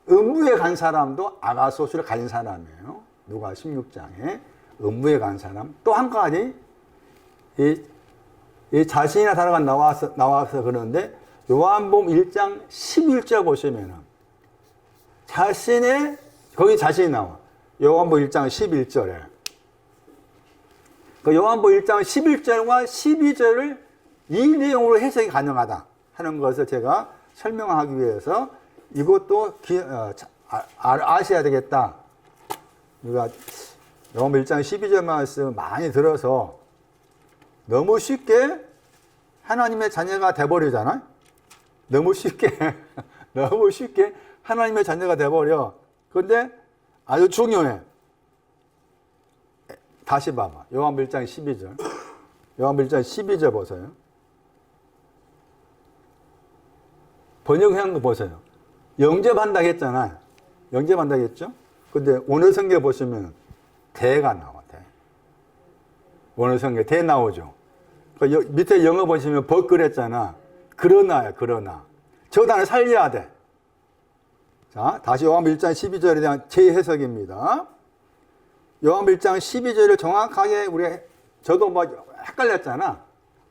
[SPEAKER 1] 음부에 간 사람도 아가소스를 가진 사람이에요. 누가 16장에 음부에 간 사람. 또 한 가지 이 자신이나 단어가 나와서 그러는데 요한복음 1장 11절 보시면은 거기 자신이 나와. 요한복음 1장 11절에. 그 요한복음 1장 11절과 12절을 이 내용으로 해석이 가능하다 하는 것을 제가 설명하기 위해서 이것도 아셔야 되겠다. 우리가 요한복음 1장 12절 말씀 많이 들어서 너무 쉽게 하나님의 자녀가 돼버리잖아요. 너무 쉽게 하나님의 자녀가 돼버려. 그런데 아주 중요해. 다시 봐봐. 요한복음 1장 12절. 요한복음 1장 12절 보세요. 번역한 거 보세요. 영접한다고 했잖아. 영접한다고 했죠? 근데 원어 성경 보시면 대가 나와. 대. 원어 성경 대 나오죠. 그 밑에 영어 보시면 but 그랬잖아. 그러나야, 그러나. 저 단어 살려야 돼. 자, 다시 요한복음 1장 12절에 대한 재해석입니다. 요한복음 1장 12절을 정확하게 저도 뭐 헷갈렸잖아.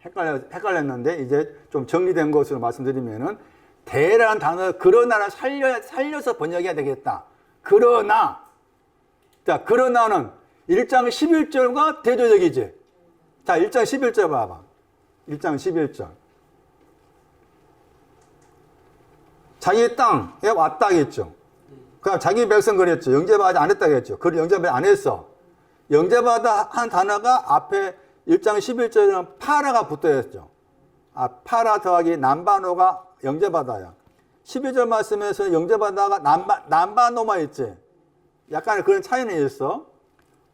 [SPEAKER 1] 헷갈렸는데 이제 좀 정리된 것으로 말씀드리면은 대라는 단어 그러나를 살려서 번역해야 되겠다. 그러나. 자, 그러나는 1장 11절과 대조적이지. 자, 1장 11절 봐봐. 1장 11절. 자기 땅에 왔다겠죠. 그럼 자기 백성 그랬죠. 영접하지 안 했다겠죠. 그걸 영접 안 했어. 영접하다 한 단어가 앞에 1장 11절에는 파라가 붙어 있죠. 파라 더하기 남바노가 영접하다야. 12절 말씀에서 영접하다가 남바노만 있지. 약간 그런 차이는 있어.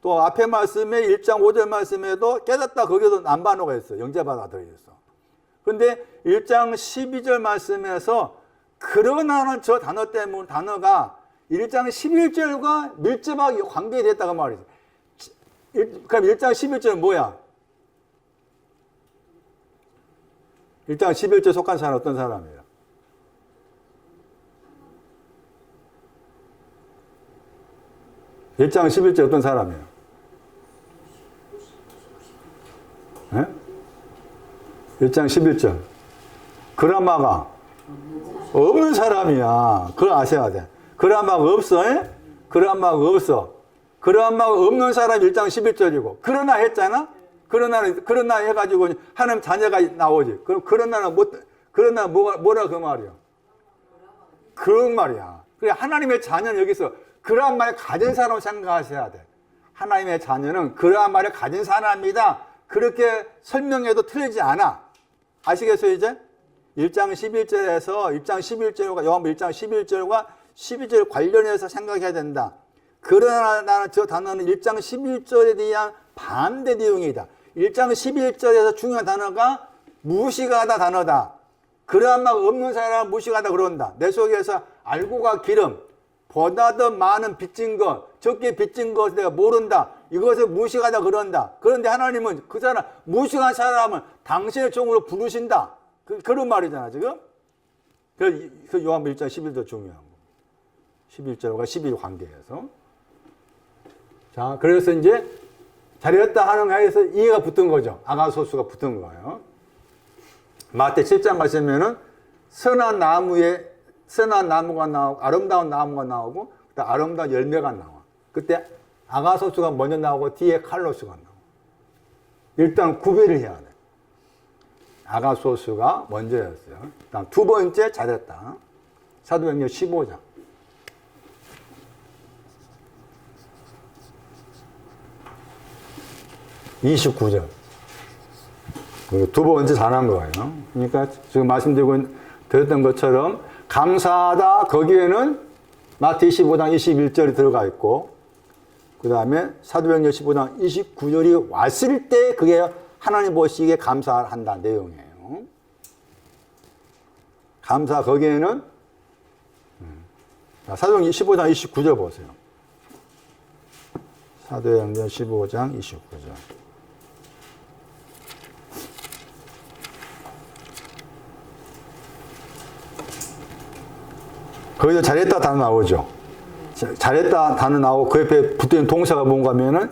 [SPEAKER 1] 또 앞에 말씀에 1장 5절 말씀에도 깨닫다 거기도 남바노가 있어. 영접하다 들어있어. 그런데 1장 12절 말씀에서 그러나는 저 단어 때문에 단어가 1장 11절과 밀접하게 관계됐다고 말이죠. 그럼 1장 11절은 뭐야? 1장 11절 속한 사람은 어떤 사람이에요? 일 1장 11절 어떤 사람이에요? 네? 1장 11절. 그라마가 없는 사람이야. 그걸 아셔야 돼. 그라마가 없어. 그라마가 없어. 그라마가 없는 사람이 1장 11절이고 그러나 했잖아. 그러나 해가지고 하나님 자녀가 나오지. 그럼 그러나 뭐라 그 말이야? 그 말이야. 그래 하나님의 자녀는 여기서 그러한 말을 가진 사람을 생각하셔야 돼. 하나님의 자녀는 그러한 말을 가진 사람이다. 그렇게 설명해도 틀리지 않아. 아시겠어요 이제? 1장 11절에서 1장 11절과 요한복음 1장 11절과 12절 관련해서 생각해야 된다. 그러나 나는 저 단어는 1장 11절에 대한 반대 내용이다. 1장 11절에서 중요한 단어가 무식하다 단어다. 그러한 막 없는 사람을 무식하다 그런다. 내 속에서 알고가 기름, 보다 더 많은 빚진 것, 적게 빚진 것을 내가 모른다. 이것을 무식하다 그런다. 그런데 하나님은 그 사람, 무식한 사람은 당신의 종으로 부르신다. 그런 말이잖아, 지금. 그 요한복음 1장 11절 중요한 거. 11절과 12절 관계에서. 자, 그래서 이제 잘했다 하는 거에서 이해가 붙은 거죠. 아가소스가 붙은 거예요. 마태 7장 가시면은 선한 나무가 나오고, 아름다운 나무가 나오고, 그다음 아름다운 열매가 나와. 그때 아가소스가 먼저 나오고, 뒤에 칼로스가 나와. 일단 구별을 해야 돼. 아가소스가 먼저였어요. 그다음 두 번째 잘했다. 사도행전 15장. 29절. 두 번째 잘한 거예요. 그러니까 지금 말씀드리고 드렸던 것처럼 감사하다 거기에는 마태 25장 21절이 들어가 있고 그 다음에 사도행전 15장 29절이 왔을 때 그게 하나님 보시기에 감사한다 내용이에요. 감사 거기에는 사도행전 15장 29절 보세요. 사도행전 15장 29절. 거기서 잘했다 단어 나오죠. 잘했다 단어 나오고 그 옆에 붙어있는 동사가 뭔가 하면은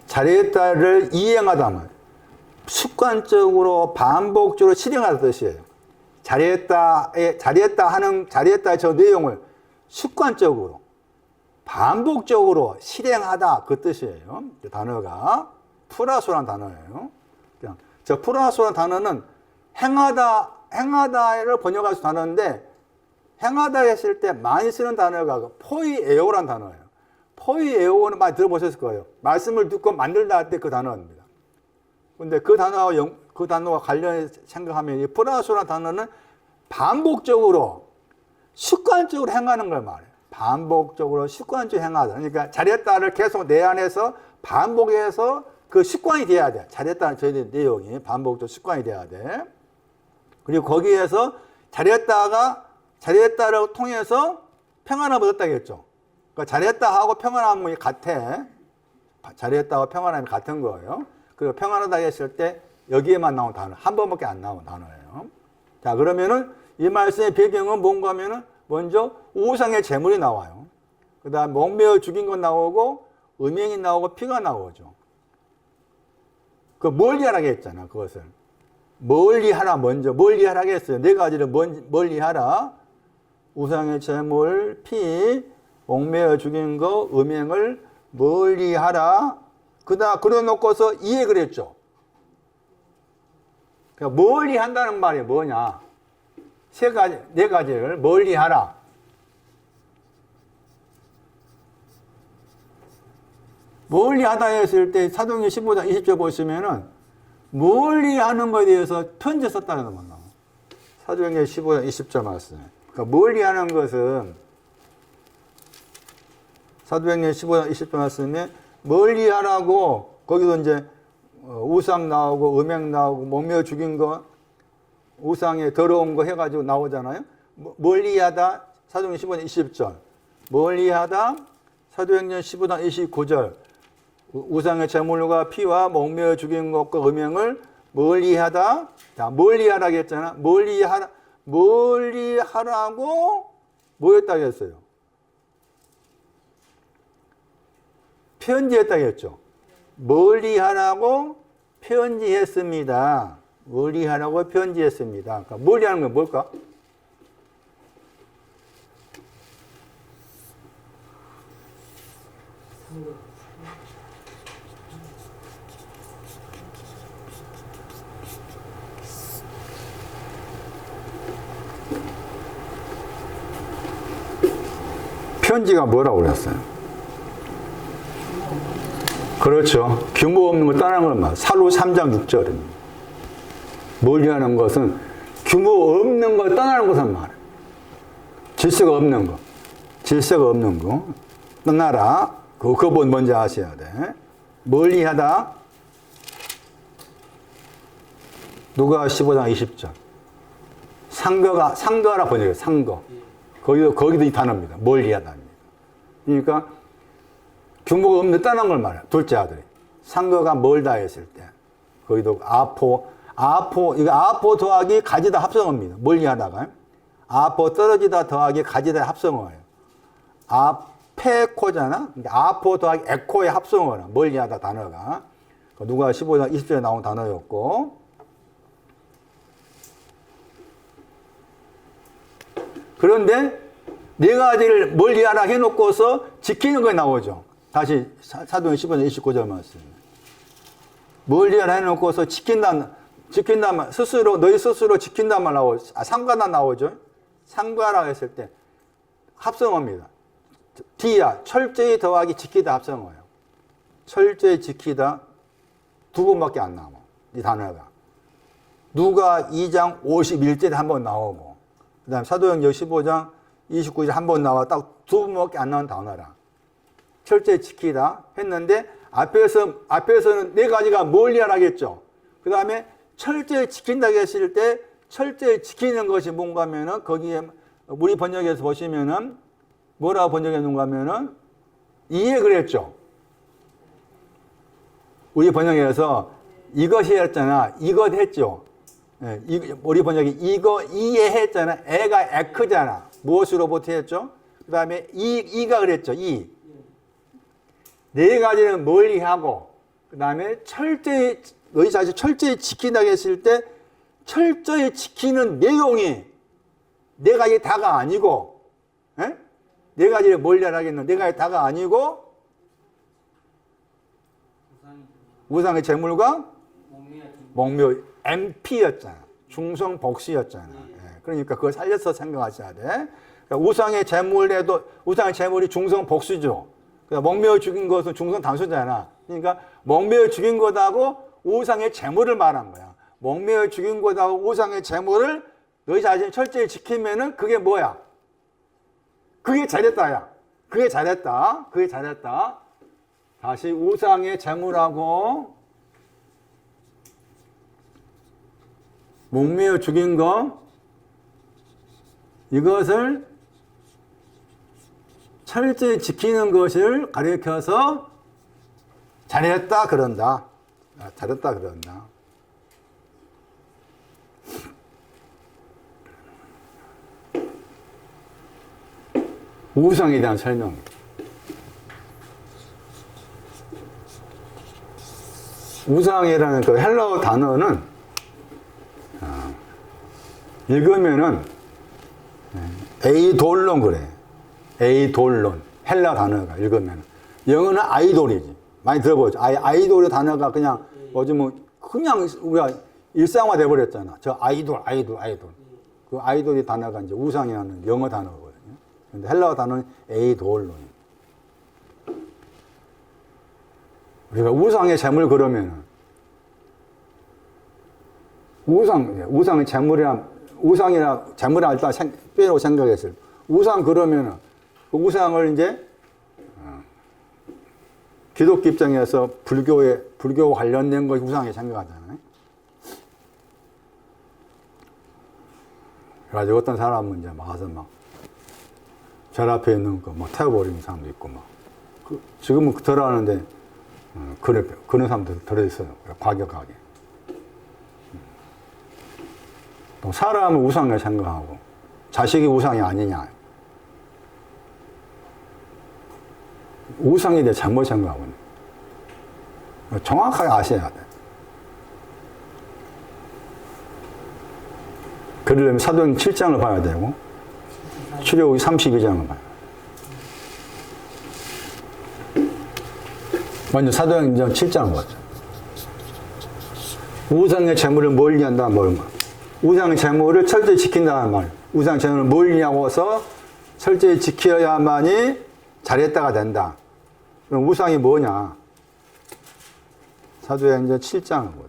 [SPEAKER 1] 잘했다를 이행하다면 습관적으로 반복적으로 실행하는 뜻이에요. 잘했다의 저 내용을 습관적으로 반복적으로 실행하다 그 뜻이에요. 그 단어가 프라소라는 단어예요. 저 프라소라는 단어는 행하다를 번역할 수 단어인데 행하다 했을 때 많이 쓰는 단어가 포이에오라는 단어예요. 포이에오는 많이 들어보셨을 거예요. 말씀을 듣고 만들다 할 때 그 단어입니다. 근데 그 단어와 관련해서 생각하면 이 프라소라는 단어는 반복적으로 습관적으로 행하는 걸 말해요. 반복적으로 습관적으로 행하다. 그러니까 잘했다를 계속 내 안에서 반복해서 그 습관이 돼야 돼. 잘했다는 저희 내용이 반복적으로 습관이 돼야 돼. 그리고 거기에서 잘했다를 통해서 평안함을 얻었다겠죠. 그러니까 잘했다 하고 평안함이 같아. 잘했다고 평안함이 같은 거예요. 그리고 평안하다 했을 때 여기에만 나온 단어, 한 번밖에 안 나온 단어예요. 자, 그러면은 이 말씀의 배경은 뭔가 하면은 먼저 우상의 제물이 나와요. 그 다음 목매어 죽인 것 나오고 음행이 나오고 피가 나오죠. 그 멀리 하라고 했잖아, 그것을. 멀리 하라, 먼저. 멀리 하라고 했어요. 네 가지를 멀리 하라. 우상의 제물, 피, 목매어 죽인 거, 음행을 멀리 하라. 그래 놓고서 이해를 했죠. 그러니까 멀리 한다는 말이 뭐냐. 네 가지를 멀리 하라. 멀리 하다 했을 때 사도행전 15장 20절 보시면은 멀리 하는 것에 대해서 편지 썼다는 거 나와요. 사도행전 15장 20절 말씀. 그러니까 멀리 하는 것은 사도행전 15장 20절 말씀에 멀리 하라고 거기서 이제 우상 나오고 음행 나오고 목매어 죽인 거 우상에 더러운 거 해가지고 나오잖아요. 멀리 하다 사도행전 15장 20절 멀리 하다 사도행전 15장 29절 우상의 제물과 피와 목매어 죽인 것과 음행을 멀리 하다. 자, 멀리 하라고 했잖아. 멀리 하라고 뭐였다고 했어요? 편지했다고 했죠. 멀리 하라고 편지했습니다. 멀리 하라고 편지했습니다. 그러니까 멀리 하는 건 뭘까? 편지가 뭐라고 그랬어요? 그렇죠. 규모 없는 걸 떠나는 걸 말. 사로 3장 6절입니다. 멀리 하는 것은 규모 없는 걸 떠나는 것은 말이에요. 질서가 없는 거. 질서가 없는 거. 떠나라. 그거 먼저 아셔야 돼. 멀리 하다. 누가 15장 20절. 상거라 번역해요. 상거. 거기도 이 단어입니다. 멀리하다입니다. 그러니까 규모가 없다는 걸 말해요. 둘째 아들이. 상거가 멀다 했을 때. 거기도 이거 아포 더하기 가지다 합성어입니다. 멀리하다가. 아포 떨어지다 더하기 가지다 합성어예요. 아페코잖아. 그러니까 아포 더하기 에코의 합성어라. 멀리하다 단어가. 누가 15장 20절에 나온 단어였고. 그런데 네 가지를 멀리하라 해놓고서 지키는 거에 나오죠. 다시 사도행 15장 29절 말씀. 멀리하라 해놓고서 지킨다 스스로 너희 스스로 지킨다 말 나오죠. 상가다 나오죠. 상가라 했을 때 합성어입니다. 디야 철저히 더하기 지키다 합성어예요. 철저히 지키다 두 번밖에 안 나와. 이 단어가. 누가 2장 51절에 한 번 나오고 그 다음에 사도행전 15장 29절 한 번 나와 딱 두 번밖에 안 나온 단어라. 철저히 지키다 했는데 앞에서는 네 가지가 멀리하라겠죠. 그 다음에 철저히 지킨다고 했을 때 철저히 지키는 것이 뭔가 하면은 거기에 우리 번역에서 보시면은 뭐라고 번역해 놓은가 하면은 이해 그랬죠. 우리 번역에서 이것이 했잖아. 이것 했죠. 예, 우리 번역이 이거 이해했잖아. 애가 에크잖아. 무엇으로부터 했죠? 그 다음에 이가 그랬죠. 네 가지는 멀리하고 그 다음에 철저히 너희 자신 철저히 지킨다고 했을 때 철저히 지키는 내용이 네 가지 다가 아니고 네 가지를 멀리하라겠는 네 가지 다가 아니고 우상의 제물과 목묘 MP였잖아. 중성복시였잖아. 그러니까 그걸 살려서 생각하셔야 돼. 그러니까 우상의 제물이 중성복시죠. 그러니까 목묘 죽인 것은 중성단수잖아. 그러니까 목묘 죽인 것하고 우상의 제물을 말한 거야. 목묘 죽인 것하고 우상의 제물을 너희 자신이 철저히 지키면은 그게 뭐야? 그게 잘했다야. 그게 잘했다. 다시 우상의 제물하고 목매어 죽인 거 이것을 철저히 지키는 것을 가리켜서 잘했다 그런다. 잘했다 그런다. 우상에 대한 설명입니다. 우상이라는 그 헬라어 단어는 읽으면은 에이돌론 그래. 에이돌론. 헬라 단어가 읽으면. 영어는 아이돌이지. 많이 들어보죠. 아이돌의 단어가 그냥 그냥 우리가 일상화 돼버렸잖아. 저 아이돌. 그 아이돌의 단어가 이제 우상이라는 영어 단어거든요. 근데 헬라어 단어는 에이돌론. 우리가 우상의 재물 그러면은 우상의 우상이나 재물이라 일단 빼라고 생각했어요. 우상 그러면은 그 우상을 이제 기독교 입장에서 불교 관련된 것이 우상에 생각하잖아요. 그래가지고 어떤 사람은 이제 와서 절 앞에 있는 거 태워버리는 사람도 있고 지금은 덜 하는데 그런 사람도 들어있어요. 과격하게. 또 사람은 우상을 생각하고 자식이 우상이 아니냐. 우상에 대해 잘못 생각하고 있는. 정확하게 아셔야 돼. 그러려면 사도행 7장을 봐야 되고 출애굽기 32장을 봐요. 먼저 사도행전 7장을 보죠. 우상의 재물을 멀리한다는 말. 우상의 재물을 철저히 지킨다는 말. 우상 재물을 멀리하고서 철저히 지켜야만이 잘했다가 된다. 그럼 우상이 뭐냐? 사도행전 7장을 보죠.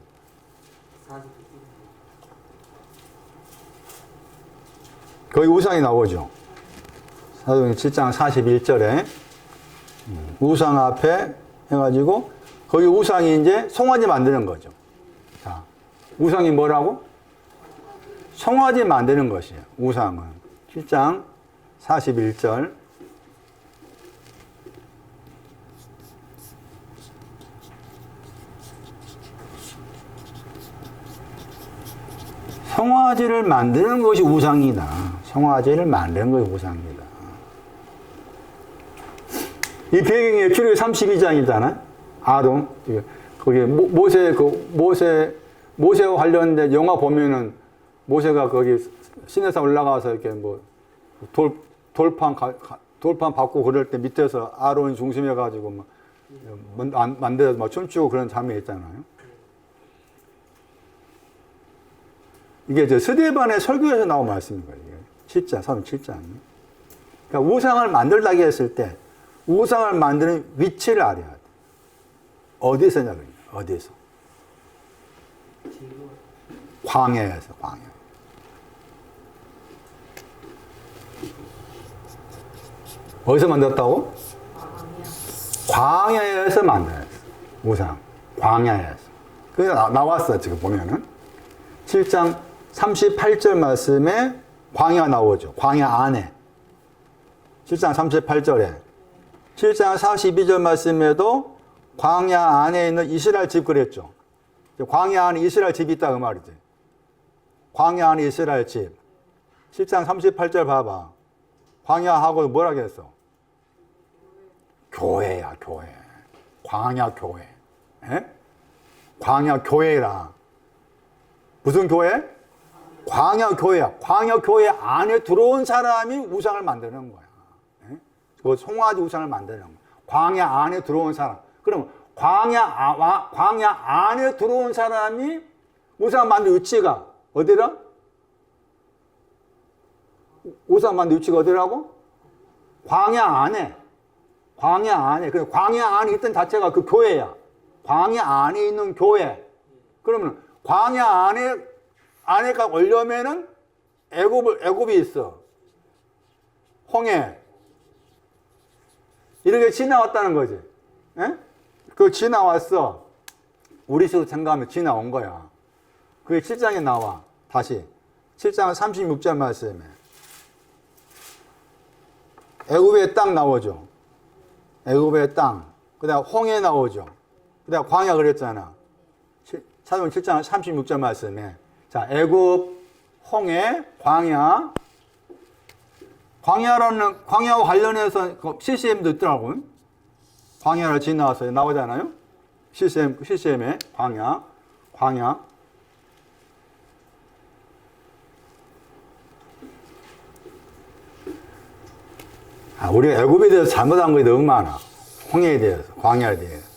[SPEAKER 1] 거기 우상이 나오죠. 사도행전 7장 41절에 우상 앞에 해가지고 거기 우상이 이제 송아지 만드는 거죠. 자, 우상이 뭐라고? 송아지 만드는 것이에요. 우상은. 7장 41절. 송아지를 만드는 것이 우상이다. 송아지를 만드는 것이 우상이다. 이 배경이 출애굽기 32장이잖아. 아동. 거기 모세와 관련된 영화 보면은 모세가 거기 시내산 올라가서 이렇게 뭐 돌판 받고 그럴 때 밑에서 아론이 중심해가지고 막 만들어서 막 춤추고 그런 장면이 있잖아요. 이게 저 스데반의 설교에서 나온 말씀인 거예요. 7장, 37장. 그러니까 우상을 만들다고 했을 때 우상을 만드는 위치를 알아야 돼. 어디서냐, 그러냐. 어디서? 광야에서, 광야. 어디서 만들었다고? 광야에서 만들었어. 우상. 광야에서. 그게 나왔어, 지금 보면은. 7장 38절 말씀에 광야 나오죠. 광야 안에. 7장 38절에. 7장 42절 말씀에도 광야 안에 있는 이스라엘 집 그랬죠. 광야 안에 이스라엘 집이 있다 그 말이지. 광야 안에 이스라엘 집. 7장 38절 봐봐. 광야하고 뭐라 그랬어? 교회야, 교회. 광야 교회. 에? 광야 교회라. 무슨 교회? 광야 교회야. 광야 교회 안에 들어온 사람이 우상을 만드는 거야. 그 송아지 우상을 만드는 거야. 광야 안에 들어온 사람. 그럼 광야 안에 들어온 사람이 우상 만든 위치가 어디라? 우상 만든 위치가 어디라고? 광야 안에. 광야 안에. 그래, 광야 안에 있던 자체가 그 교회야. 광야 안에 있는 교회. 그러면 광야 안에가 오려면은 애굽이 있어. 홍해. 이렇게 지나왔다는 거지. 에? 그 지나왔어. 우리 식으로 생각하면 지나온 거야. 그게 7장에 나와. 다시. 7장 36절 말씀에. 애굽의 땅 나오죠. 애굽의 땅. 그 다음 홍해 나오죠. 그 다음 광야 그랬잖아. 사도행 7장 36절 말씀에. 자, 애굽, 홍해, 광야. 광야와 관련해서 CCM도 있더라고요. 광야를 지나서 나오잖아요. CCM에 광야. 우리가 애굽에 대해서 잘못한 것이 너무 많아. 홍해에 대해서, 광야에 대해서.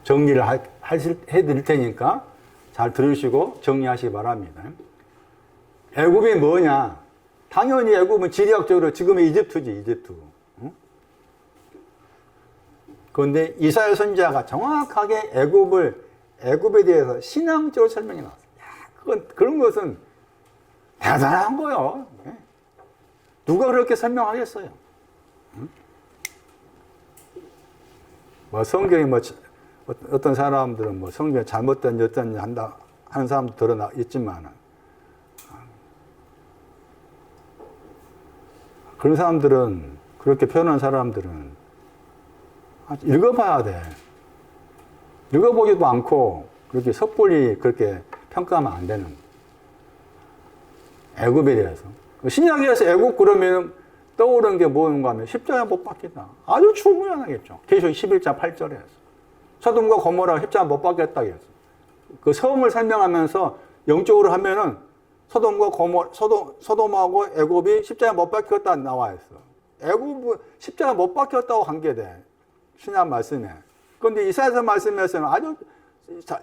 [SPEAKER 1] 정리를 해드릴 테니까 잘 들으시고 정리하시기 바랍니다. 애굽이 뭐냐? 당연히 애굽은 지리학적으로 지금의 이집트지, 이집트. 응? 그런데 이사야 선지자가 정확하게 애굽에 대해서 신앙적으로 설명해 놨어요. 그런 것은 대단한 거예요. 누가 그렇게 설명하겠어요? 응? 뭐 성경이 어떤 사람들은 뭐 성경이 잘못된 어떤 한다 하는 사람도 드러나 있지만 그런 사람들은 그렇게 표현한 사람들은 읽어봐야 돼. 읽어보기도 않고 그렇게 섣불리 그렇게 평가하면 안 되는 애굽에 대해서. 신약에서 애굽 그러면 떠오르는 게 뭔가 하면 십자가에 못 박겠다. 아주 충분하겠죠. 계시록 11장 8절에 소돔과 고모라가 십자가 못 박겠다고 했어. 그 성을 설명하면서 영적으로 하면은 소돔하고 애굽이 십자가 못 박혔다 나와 있어. 애굽은 십자가 못 박혔다고 관계돼. 신약 말씀에. 그런데 이사야서 말씀에서는 아주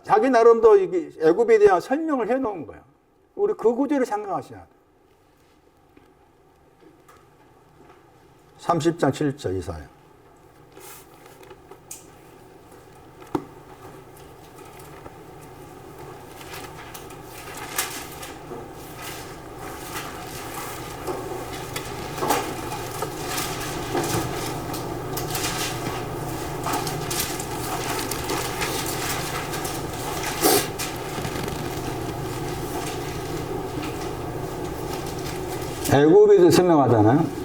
[SPEAKER 1] 자기 나름도 애굽에 대한 설명을 해 놓은 거야. 우리 그 구절을 생각하셔야 돼. 30장 7절 이사야. 애굽에도 설명하잖아요.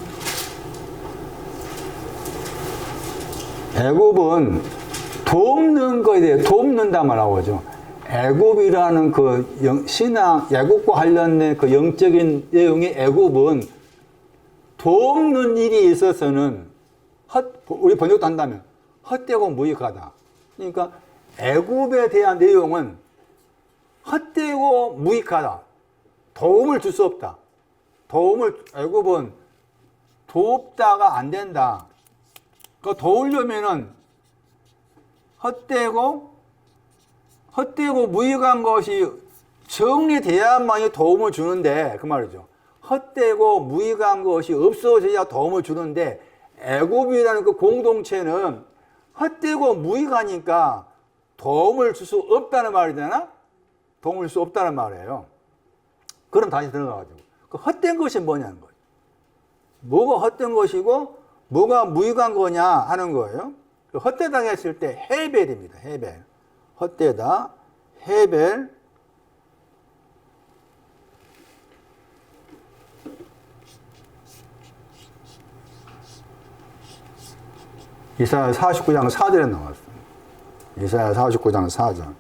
[SPEAKER 1] 애굽은 돕는 거에 대해 돕는다 말하죠. 애굽이라는 그 신앙, 애굽과 관련된 그 영적인 내용의 애굽은 돕는 일이 있어서는 우리 번역도 한다면 헛되고 무익하다. 그러니까 애굽에 대한 내용은 헛되고 무익하다. 도움을 줄 수 없다. 애굽은 돕다가 안 된다. 그 도우려면은 헛되고 무익한 것이 정리돼야만이 도움을 주는데, 그 말이죠. 헛되고 무익한 것이 없어져야 도움을 주는데, 애굽이라는 그 공동체는 헛되고 무익하니까 도움을 줄 수 없다는 말이잖아? 도움을 줄 수 없다는 말이에요. 그럼 다시 들어가가지고. 그 헛된 것이 뭐냐는 거예요. 뭐가 헛된 것이고, 뭐가 무익한 거냐 하는 거예요. 헛되다 했을 때 헤벨입니다. 헤벨. 헛되다. 헤벨. 이사야 49장 4절에 나왔어요. 이사야 49장 4절.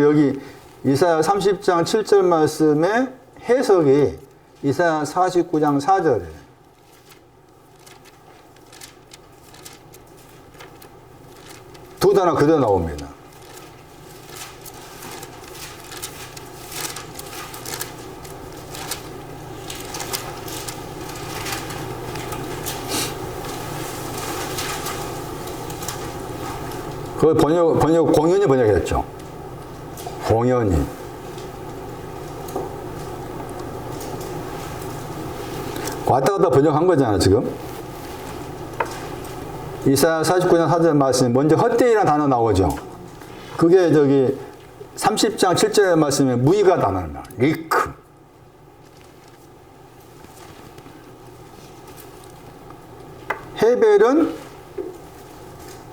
[SPEAKER 1] 여기 이사야 30장 7절 말씀의 해석이 이사야 49장 4절이에요. 두 단어 그대로 나옵니다. 그 번역 공연히 번역했죠. 공연히. 왔다 갔다 번역한 거잖아, 지금. 이사야 49장 4절 말씀, 먼저 헛되이라는 단어 나오죠. 그게 저기 30장 7절의 말씀에 무의가 단어는 나와요. 리크. 헤벨은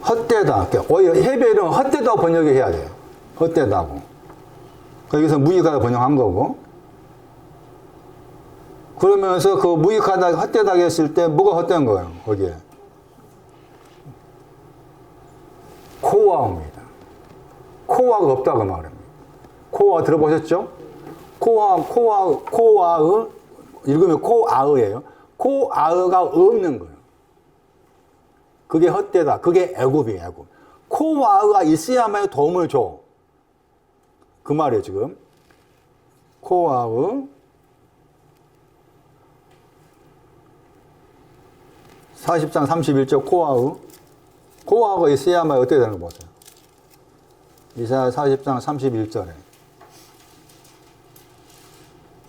[SPEAKER 1] 헛되다. 헤벨은 헛되다고 번역해야 돼요. 헛되다고. 여기서 무익하다 번역한 거고. 그러면서 그 무익하다, 헛되다 했을 때 뭐가 헛된 거예요, 거기에? 코어입니다. 코어가 없다고 말합니다. 코어 들어보셨죠? 코어의, 읽으면 코아의예요. 코아의가 없는 거예요. 그게 헛되다. 그게 애굽이에요, 애굽. 코아의가 있어야만 도움을 줘. 그 말이에요, 지금. 코아의 40장 31절 코아가 있어야만 어떻게 되는 거 보세요. 이사야 40장 31절에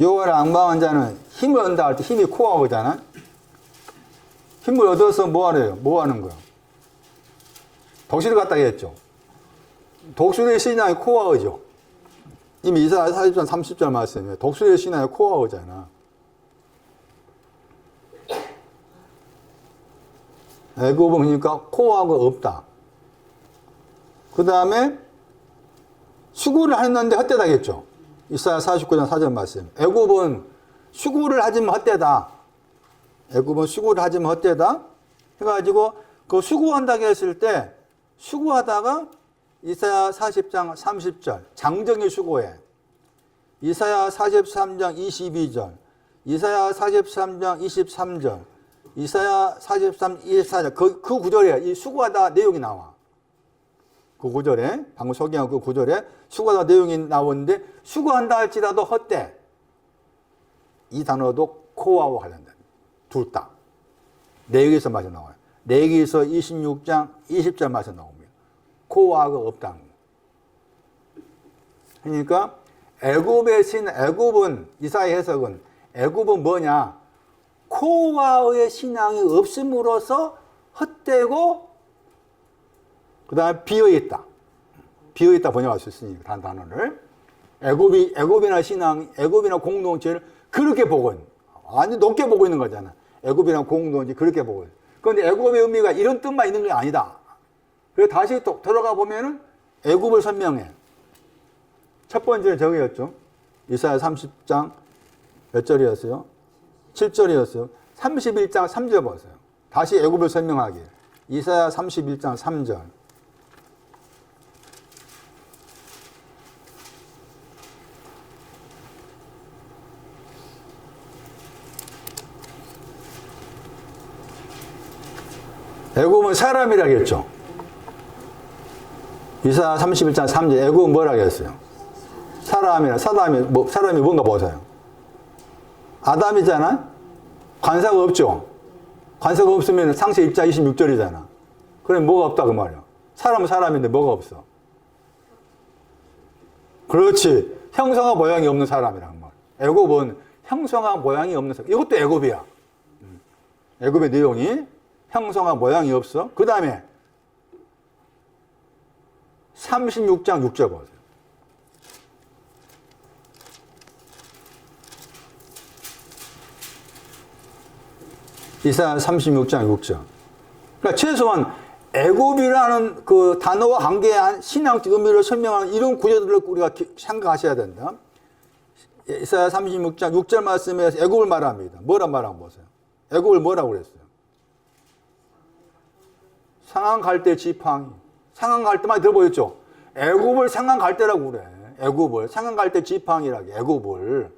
[SPEAKER 1] 여호와를 앙망한 자는 힘을 얻는다 할 때 힘이 코아거잖아. 힘을 얻어서 뭐 하래요? 뭐 하는 거야? 독수리 같다고 했죠. 독수리의 신앙이 코아어죠. 이미 이사야 40장 30절 말씀에 독수리의 신앙이 코아어잖아. 애굽은 그러니까 코어가 없다. 그 다음에 수고를 했는데 헛되다겠죠. 이사야 49장 4절 말씀. 애굽은 수고를 하지만 헛되다. 애굽은 수고를 하지만 헛되다. 해가지고 그 수고한다고 했을 때 수고하다가 이사야 40장 30절 장정의 수고해. 이사야 43장 22절 이사야 43장 23절 이사야 43, 24절, 그 구절에 이 수고하다 내용이 나와. 그 구절에, 방금 소개한 그 구절에 수고하다 내용이 나오는데, 수고한다 할지라도 헛되. 이 단어도 코어와 관련된. 둘 다. 레위기서 말씀 나와요. 레위기서 26장 20절 말씀 나옵니다. 코어가 없다는 거. 그러니까, 애굽은, 이사야 해석은, 애굽은 뭐냐? 코어의 신앙이 없음으로써 헛되고 그 다음에 비어있다. 비어있다 번역할 수 있으니까 단어를. 애굽이나 신앙, 애굽이나 공동체를 그렇게 보고 있는, 아주 높게 보고 있는 거잖아. 애굽이나 공동체 그렇게 보고 있는. 그런데 애굽의 의미가 이런 뜻만 있는 게 아니다. 그래서 다시 또 들어가 보면은 애굽을 설명해. 첫 번째는 저거였죠. 이사야 30장 몇 절이었어요? 7절이었어요. 31장 3절 보세요. 다시 애굽을 설명하기. 이사야 31장 3절. 애굽은 사람이라겠죠. 이사야 31장 3절. 애굽은 뭐라겠어요? 사람이 뭔가 보세요. 아담이잖아? 관사가 없죠? 관사가 없으면 상세 입자 26절이잖아. 그럼 뭐가 없다 그 말이야. 사람은 사람인데 뭐가 없어. 그렇지. 형상과 모양이 없는 사람이란 말. 애굽은 형상과 모양이 없는 사람. 이것도 애굽이야. 애굽의 내용이 형상과 모양이 없어. 그 다음에 36장 6절 보세요. 이사야 36장 6절. 그러니까 최소한 애굽이라는 그 단어와 관계한 신앙적 의미를 설명하는 이런 구절들을 우리가 생각하셔야 된다. 이사야 36장 6절 말씀에서 애굽을 말합니다. 뭐란 말하고 보세요. 애굽을 뭐라고 그랬어요? 상한 갈대 지팡이. 상한 갈대 많이 들어보셨죠? 애굽을 상한 갈대라고 그래. 애굽을 상한 갈대 지팡이라고. 애굽을.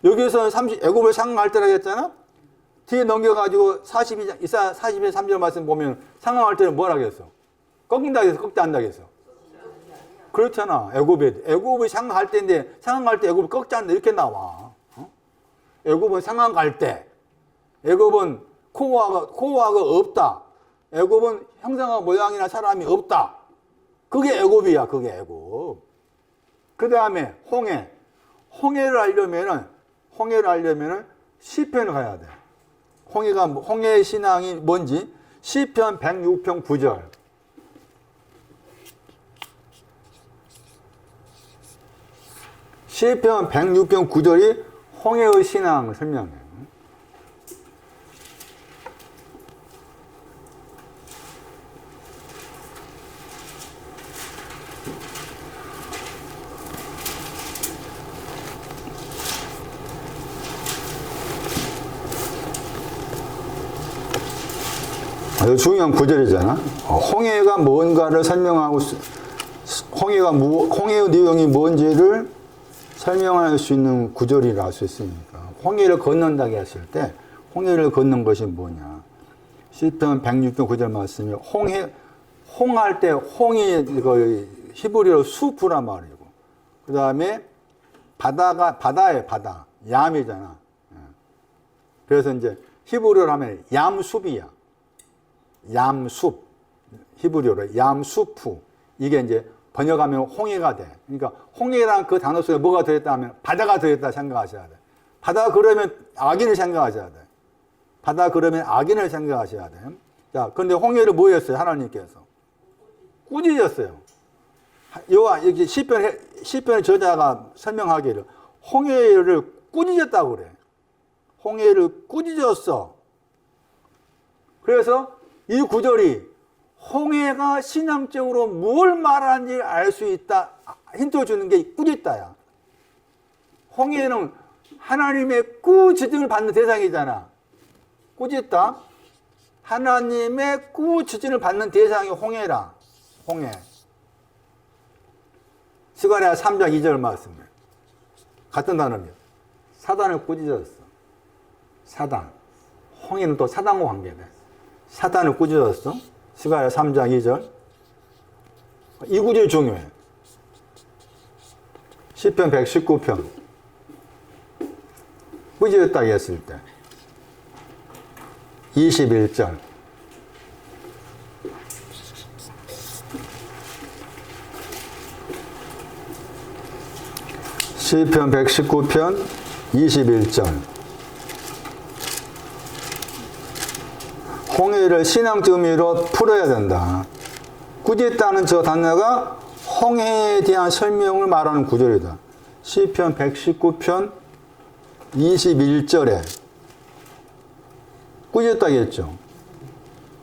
[SPEAKER 1] 여기서 애굽을 상한 갈대라고 했잖아. 뒤에 넘겨가지고 42장, 이사야 42장 3절 말씀 보면 상황할 때는 뭐라고 했어? 꺾인다 했어? 꺾지 않는다 했어? 그렇잖아. 애굽이 상황할 때인데 상황할 때 애굽이 꺾지 않는다 이렇게 나와. 애굽은 상황할 때. 애굽은 코어가 없다. 애굽은 형상과 모양이나 사람이 없다. 그게 애굽이야. 그게 애굽. 그 다음에 홍해를 하려면은 시편을 가야 돼. 홍해의 신앙이 뭔지 시편 106편 9절. 시편 106편 9절이 홍해의 신앙을 설명해. 아주 중요한 구절이잖아. 홍해가 뭔가를 설명하고, 홍해의 내용이 뭔지를 설명할 수 있는 구절이라 할 수 있으니까. 홍해를 건넌다고 했을 때, 홍해를 걷는 것이 뭐냐. 시편 106편 9절 말씀이 홍할 때, 홍이 히브리어로 수프란 말이고, 그 다음에 바다예요, 바다. 얌이잖아. 그래서 이제 히브리어로 하면 얌숲이야. 얌숲, 히브리어로 얌수프. 이게 이제 번역하면 홍해가 돼. 그러니까 홍해라는 그 단어 속에 뭐가 들어있다 하면 바다가 들어있다 생각하셔야 돼. 바다 그러면 악인을 생각하셔야 돼. 바다 그러면 악인을 생각하셔야 돼. 자, 그런데 홍해를 뭐 했어요? 하나님께서 꾸짖었어요. 여기 시편의 저자가 설명하기를 홍해를 꾸짖었다고 그래. 홍해를 꾸짖었어. 그래서 이 구절이 홍해가 신앙적으로 뭘 말하는지 알 수 있다. 힌트 주는 게 꾸짖다야. 홍해는 하나님의 꾸짖음을 받는 대상이잖아. 꾸짖다. 하나님의 꾸짖음을 받는 대상이 홍해라. 홍해. 스가랴 3장 2절 말씀에 같은 단어입니다. 사단을 꾸짖었어. 사단. 홍해는 또 사단과 관계돼. 사단을 꾸짖었어. 스가랴 3장 2절. 이 구절이 중요해. 시편 119편. 꾸짖었다고 했을 때 21절. 시편 119편 21절. 홍해를 신앙적 의미로 풀어야 된다. 꾸짖다는 저 단어가 홍해에 대한 설명을 말하는 구절이다. 시편 119편 21절에 꾸짖다고 했죠.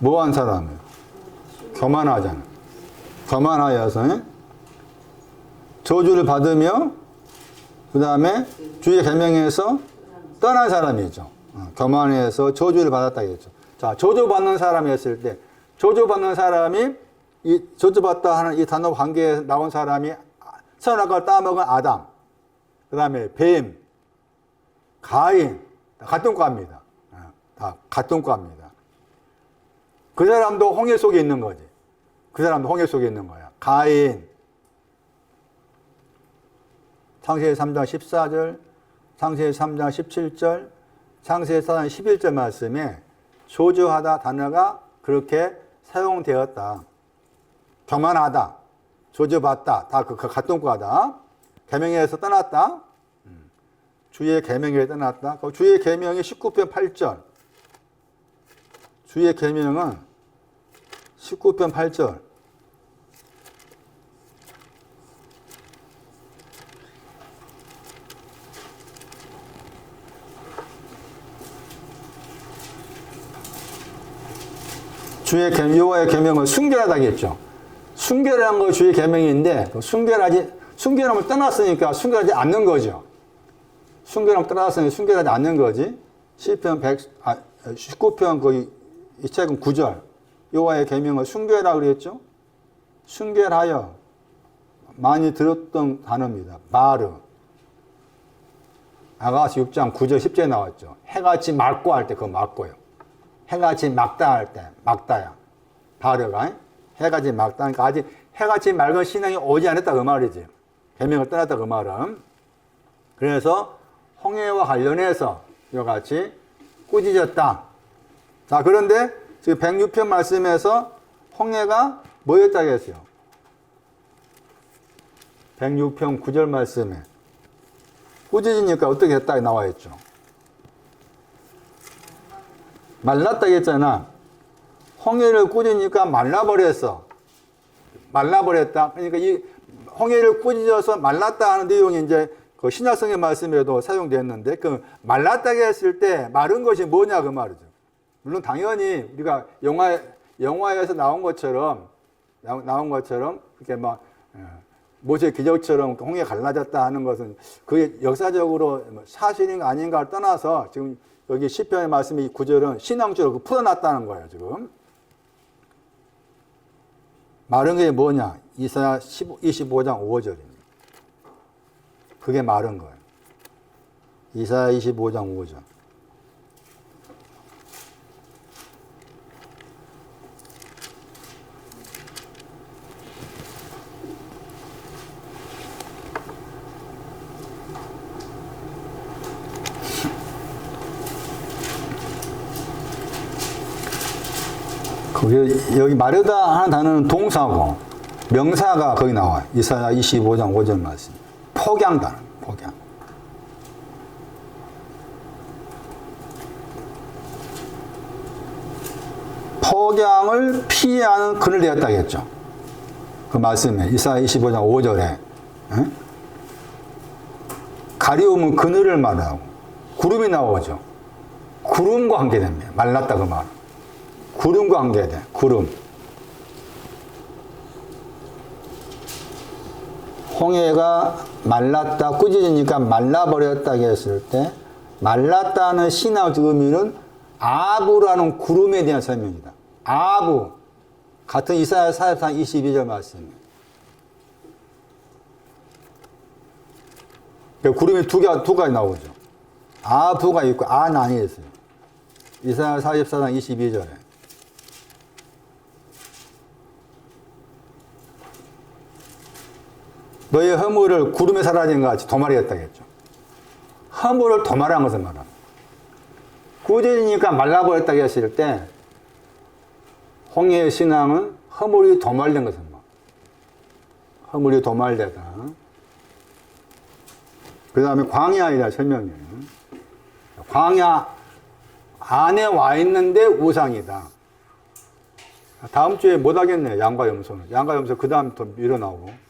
[SPEAKER 1] 뭐한 사람은? 교만하잖아. 교만하여서 저주를 받으며 그 다음에 주의 계명에서 떠난 사람이죠. 교만해서 저주를 받았다겠죠. 자, 저주받는 사람이 했을 때, 저주받는 사람이, 이 저주받다 하는 이 단어 관계에 나온 사람이 선악과를 따먹은 아담, 그 다음에 뱀, 가인, 같은 과입니다. 다 같은 과입니다. 그 사람도 홍해 속에 있는 거지. 그 사람도 홍해 속에 있는 거야. 가인. 창세기 3장 14절, 창세기 3장 17절, 창세기 4장 11절 말씀에 저주하다 단어가 그렇게 사용되었다. 교만하다, 저주받다, 다 그 같은 과다. 계명에서 떠났다. 주의 계명에 떠났다. 주의 계명이 19편 8절. 주의 계명은 19편 8절. 주의 여호와의 계명을 순결하다겠죠. 순결한 거 주의 계명인데 순결함을 떠났으니까 순결하지 않는 거죠. 순결함을 떠났으니 순결하지 않는 거지. 시편 19편 거기 이 책은 9절. 여호와의 계명을 순결하라 그랬죠. 순결하여 많이 들었던 단어입니다. 바르. 아가서 6장 9절 10절에 나왔죠. 해같이 맑고 할 때 그거 맑고요. 해같이 맑다 할 때 맑다야. 바르가 해같이 맑다 하니까 아직 해같이 맑은 신앙이 오지 않았다 그 말이지. 계명을 떠났다 그 말은. 그래서 홍해와 관련해서 이와 같이 꾸짖었다. 자, 그런데 지금 106편 말씀에서 홍해가 뭐였다고 했어요? 106편 9절 말씀에 꾸짖으니까 어떻게 했다 나와 있죠. 말랐다고 했잖아. 홍해를 꾸짖으니까 말라버렸어. 말라버렸다. 그러니까 이 홍해를 꾸짖어서 말랐다 하는 내용이 이제 그 신약성의 말씀에도 사용됐는데 그 말랐다고 했을 때 마른 것이 뭐냐 그 말이죠. 물론 당연히 우리가 영화에서 나온 것처럼 그렇게 막 모세 기적처럼 홍해 갈라졌다 하는 것은 그게 역사적으로 사실인가 아닌가를 떠나서 지금 여기 시편의 말씀이 9절은 신앙적으로 풀어놨다는 거예요, 지금. 마른 게 뭐냐? 이사야 25장 5절입니다. 그게 마른 거예요. 이사야 25장 5절. 여기 마르다 하는 단어는 동사고 명사가 거기 나와요. 이사야 25장 5절 말씀. 폭양다. 폭양. 폭양을 피하는 그늘 되었다겠죠. 그 말씀에 이사야 25장 5절에 가리움은 그늘을 말하고 구름이 나오죠. 구름과 관계됩니다. 말랐다 그 말. 구름과 관계돼. 구름. 홍해가 말랐다 꾸짖으니까 말라버렸다고 했을 때 말랐다는 신학 의미는 아부라는 구름에 대한 설명이다. 아부. 같은 이사야 44장 22절 말씀. 구름이 두 가지 나오죠. 아부가 있고 아난이 있어요. 이사야 44장 22절에. 너의 허물을 구름에 사라진 것 같이 도말이었다겠죠. 허물을 도말한 것을 말합니다. 꾸짖으니까 말라버렸다고 했을 때 홍해의 신앙은 허물이 도말된 것을 말합니다. 허물이 도말되다. 그 다음에 광야이라 설명이에요. 광야 안에 와 있는데 우상이다. 다음 주에 못 하겠네요. 양과 염소는. 양과 염소 그 다음 또 밀어나오고.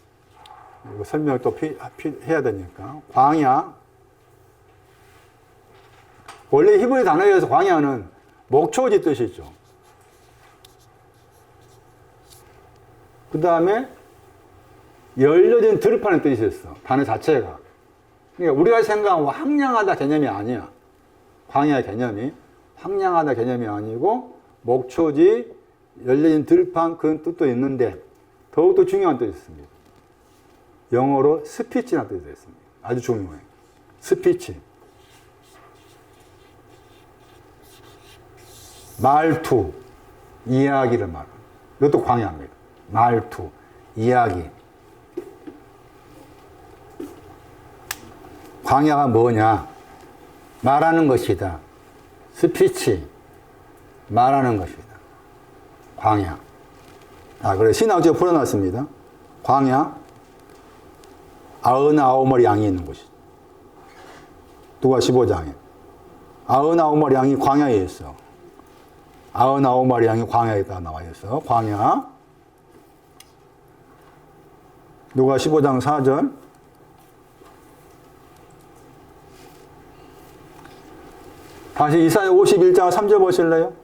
[SPEAKER 1] 이거 설명을 또 해야 되니까. 광야. 원래 히브리 단어에서 광야는 목초지 뜻이죠. 그 다음에 열려진 들판의 뜻이 있어. 단어 자체가. 그러니까 우리가 생각하는 황량하다 개념이 아니야. 광야 개념이. 황량하다 개념이 아니고, 목초지, 열려진 들판 그런 뜻도 있는데, 더욱더 중요한 뜻이 있습니다. 영어로 스피치라는 뜻이 있습니다. 아주 중요해요. 스피치. 말투, 이야기를 말합니다. 이것도 광야입니다. 말투, 이야기. 광야가 뭐냐? 말하는 것이다. 스피치, 말하는 것이다. 광야. 그래 신학적으로 풀어놨습니다. 광야, 99마리 양이 있는 곳이죠. 누가 15장에. 99마리 양이 광야에 있어. 99마리 양이 광야에 나와 있어. 광야. 누가 15장 4절. 다시 이사야 51장 3절 보실래요?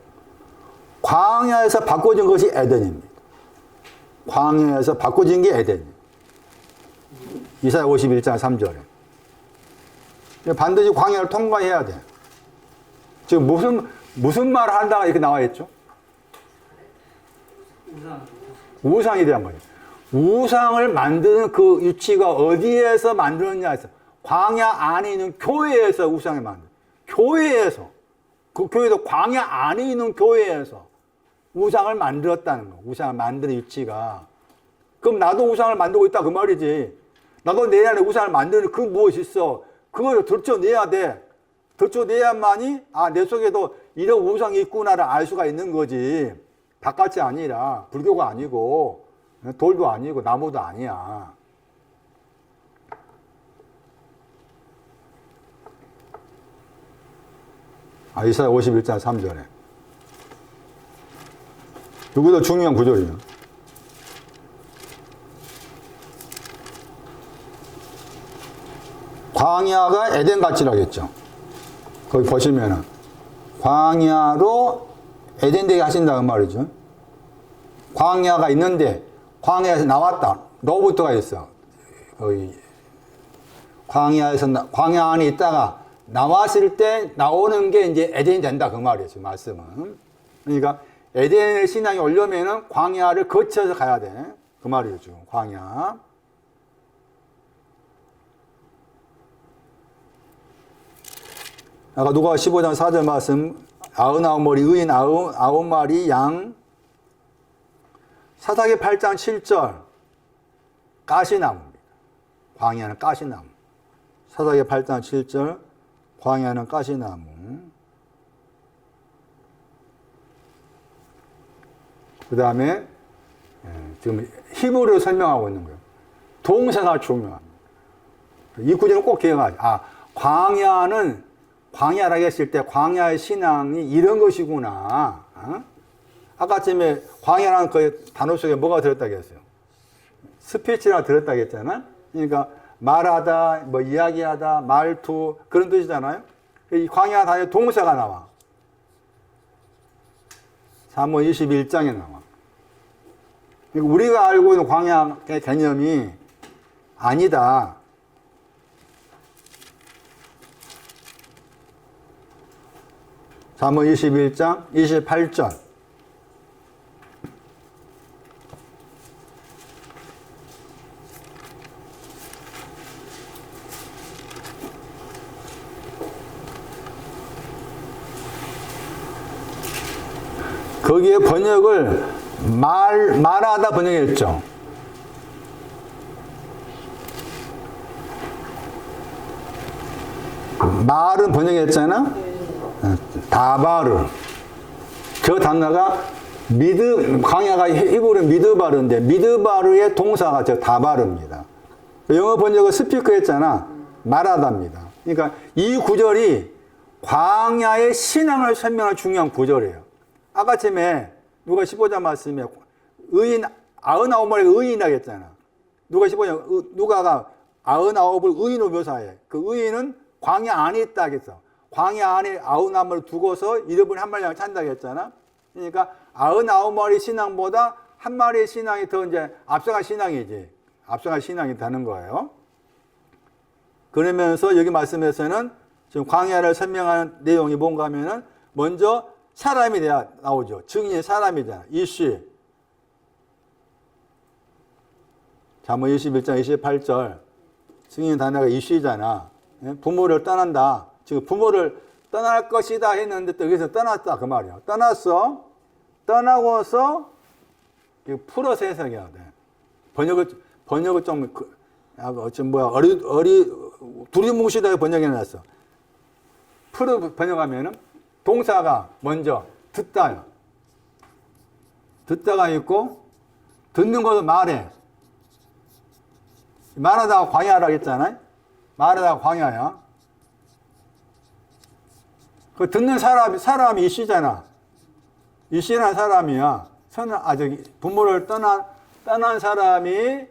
[SPEAKER 1] 광야에서 바꿔진 것이 에덴입니다. 광야에서 바꿔진 게 에덴입니다. 이사야 51장 3절에. 반드시 광야를 통과해야 돼. 지금 무슨 말을 한다가 이렇게 나와 있죠? 우상에 대한 거예요. 우상을 만드는 그 위치가 어디에서 만들었냐 해서 광야 안에 있는 교회에서 우상을 만든. 교회에서. 그 교회도 광야 안에 있는 교회에서 우상을 만들었다는 거. 우상을 만드는 위치가. 그럼 나도 우상을 만들고 있다 그 말이지. 나도 내 안에 우상을 만드는 그 무엇이 있어. 그걸 들춰내야 돼. 들춰내야만이 내 속에도 이런 우상이 있구나를 알 수가 있는 거지. 바깥이 아니라 불교가 아니고 돌도 아니고 나무도 아니야. 이사야 51장 3절에. 이것도 중요한 구절이에요. 광야가 에덴같이라겠죠. 거기 보시면은 광야로 에덴되게 하신다는 말이죠. 광야가 있는데 광야에서 나왔다. 로부터가 있어. 거기 광야 안에 있다가 나왔을 때 나오는 게 이제 에덴이 된다 그 말이에요. 지금 말씀은. 그러니까 에덴의 신앙이 오려면은 광야를 거쳐서 가야 돼. 그 말이에요. 지금 광야. 아까 누가 15장 4절 말씀 99마리 의인 99마리 양 사사기 8장 7절 가시나무입니다. 광야는 가시나무. 사사기 8장 7절 광야는 가시나무. 그 다음에 지금 히브리로 설명하고 있는 거예요. 동사가 중요합니다. 이 구절은 꼭 기억하죠. 광야는 광야라고 했을 때 광야의 신앙이 이런 것이구나. 아까쯤에 광야라는 그 단어 속에 뭐가 들었다고 했어요? 스피치가 들었다고 했잖아. 그러니까 말하다, 뭐 이야기하다, 말투 그런 뜻이잖아요. 이 광야 단에 동사가 나와. 사무엘 21장에 나와. 그러니까 우리가 알고 있는 광야의 개념이 아니다. 사무엘 21장 28절. 거기에 번역을 말하다 번역했죠. 말은 번역했잖아. 다바르. 저 단어가 광야가 히브리 미드바르인데 미드바르의 동사가 저 다바르입니다. 영어 번역은 스피커 했잖아. 말하다입니다. 그러니까 이 구절이 광야의 신앙을 설명할 중요한 구절이에요. 아까쯤에 누가 15장 말씀에 의인 99마리가 의인이라고 했잖아. 누가 15장 누가가 99을 의인으로 묘사해. 그 의인은 광야 안에 있다고 했어. 광야 안에 99마리를 두고서 잃어버린 한 마리 양을 찾는다고 했잖아. 그러니까 99마리 신앙보다 한 마리의 신앙이 더 이제 앞서간 신앙이지. 앞서간 신앙이 되는 거예요. 그러면서 여기 말씀에서는 지금 광야를 설명하는 내용이 뭔가 하면은 먼저 사람이 돼야 나오죠. 증인이 사람이잖아. 이씨. 잠언 21장 28절. 증인 단어가 이씨잖아. 부모를 떠난다. 지금 부모를 떠날 것이다 했는데 또 여기서 떠났다 그 말이야. 떠났어. 떠나고서 풀어서 해석해야 돼. 번역을 좀 두리뭉실하게 번역해놨어. 풀어 번역하면은 동사가 먼저 듣다요. 듣다가 있고 듣는 것을 말해. 말하다가 광야라고 했잖아요. 말하다가 광야야. 그 듣는 사람이 이씨잖아. 이씨라는 사람이야. 부모를 떠난 사람이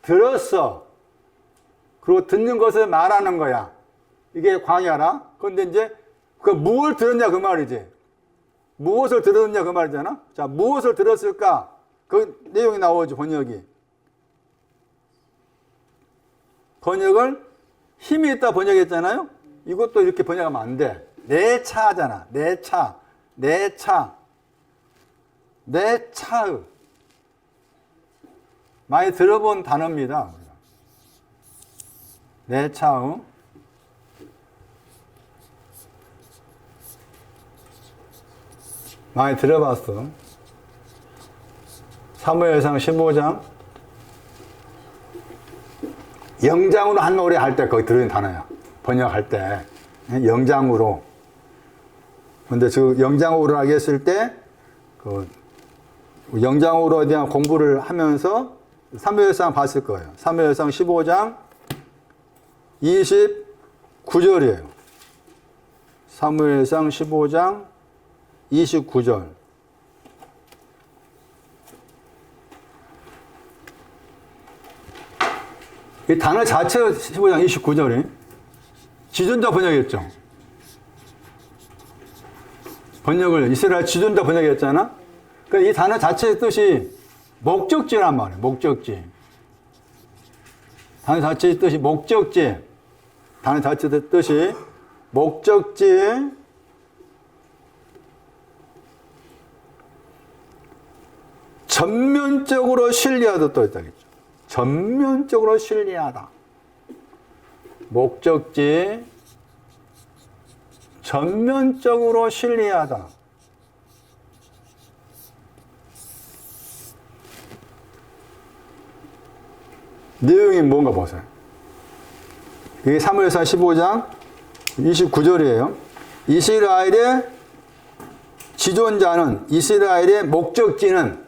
[SPEAKER 1] 들었어. 그리고 듣는 것을 말하는 거야. 이게 광야라. 그런데 이제 그 무엇을 들었냐 그 말이지. 무엇을 들었냐 그 말이잖아. 자, 무엇을 들었을까? 그 내용이 나오죠, 번역이. 번역을 힘이 있다 번역했잖아요. 이것도 이렇게 번역하면 안 돼. 내 차잖아. 내 차. 내 차. 내 차의. 많이 들어본 단어입니다. 내 차의. 많이 들어봤어. 사무엘상 15장. 영장으로 한 노래 할 때 거기 들어있는 단어야. 번역할 때. 영장으로. 근데 저 영장으로 하게 했을 때, 영장으로에 대한 공부를 하면서 사무엘상 봤을 거예요. 사무엘상 15장 29절이에요. 사무엘상 15장 29절. 이 단어 자체가 15장 29절이 지존자 번역했죠. 번역을 이스라엘 지존자 번역했잖아. 그러니까 이 단어 자체의 뜻이 목적지란 말이에요. 목적지. 단어 자체의 뜻이 목적지. 단어 자체의 뜻이 목적지. 전면적으로 신뢰하다 또 있다겠죠. 전면적으로 신뢰하다. 목적지. 전면적으로 신뢰하다. 내용이 뭔가 보세요. 이게 사무엘상 15장 29절이에요. 이스라엘의 지존자는, 이스라엘의 목적지는,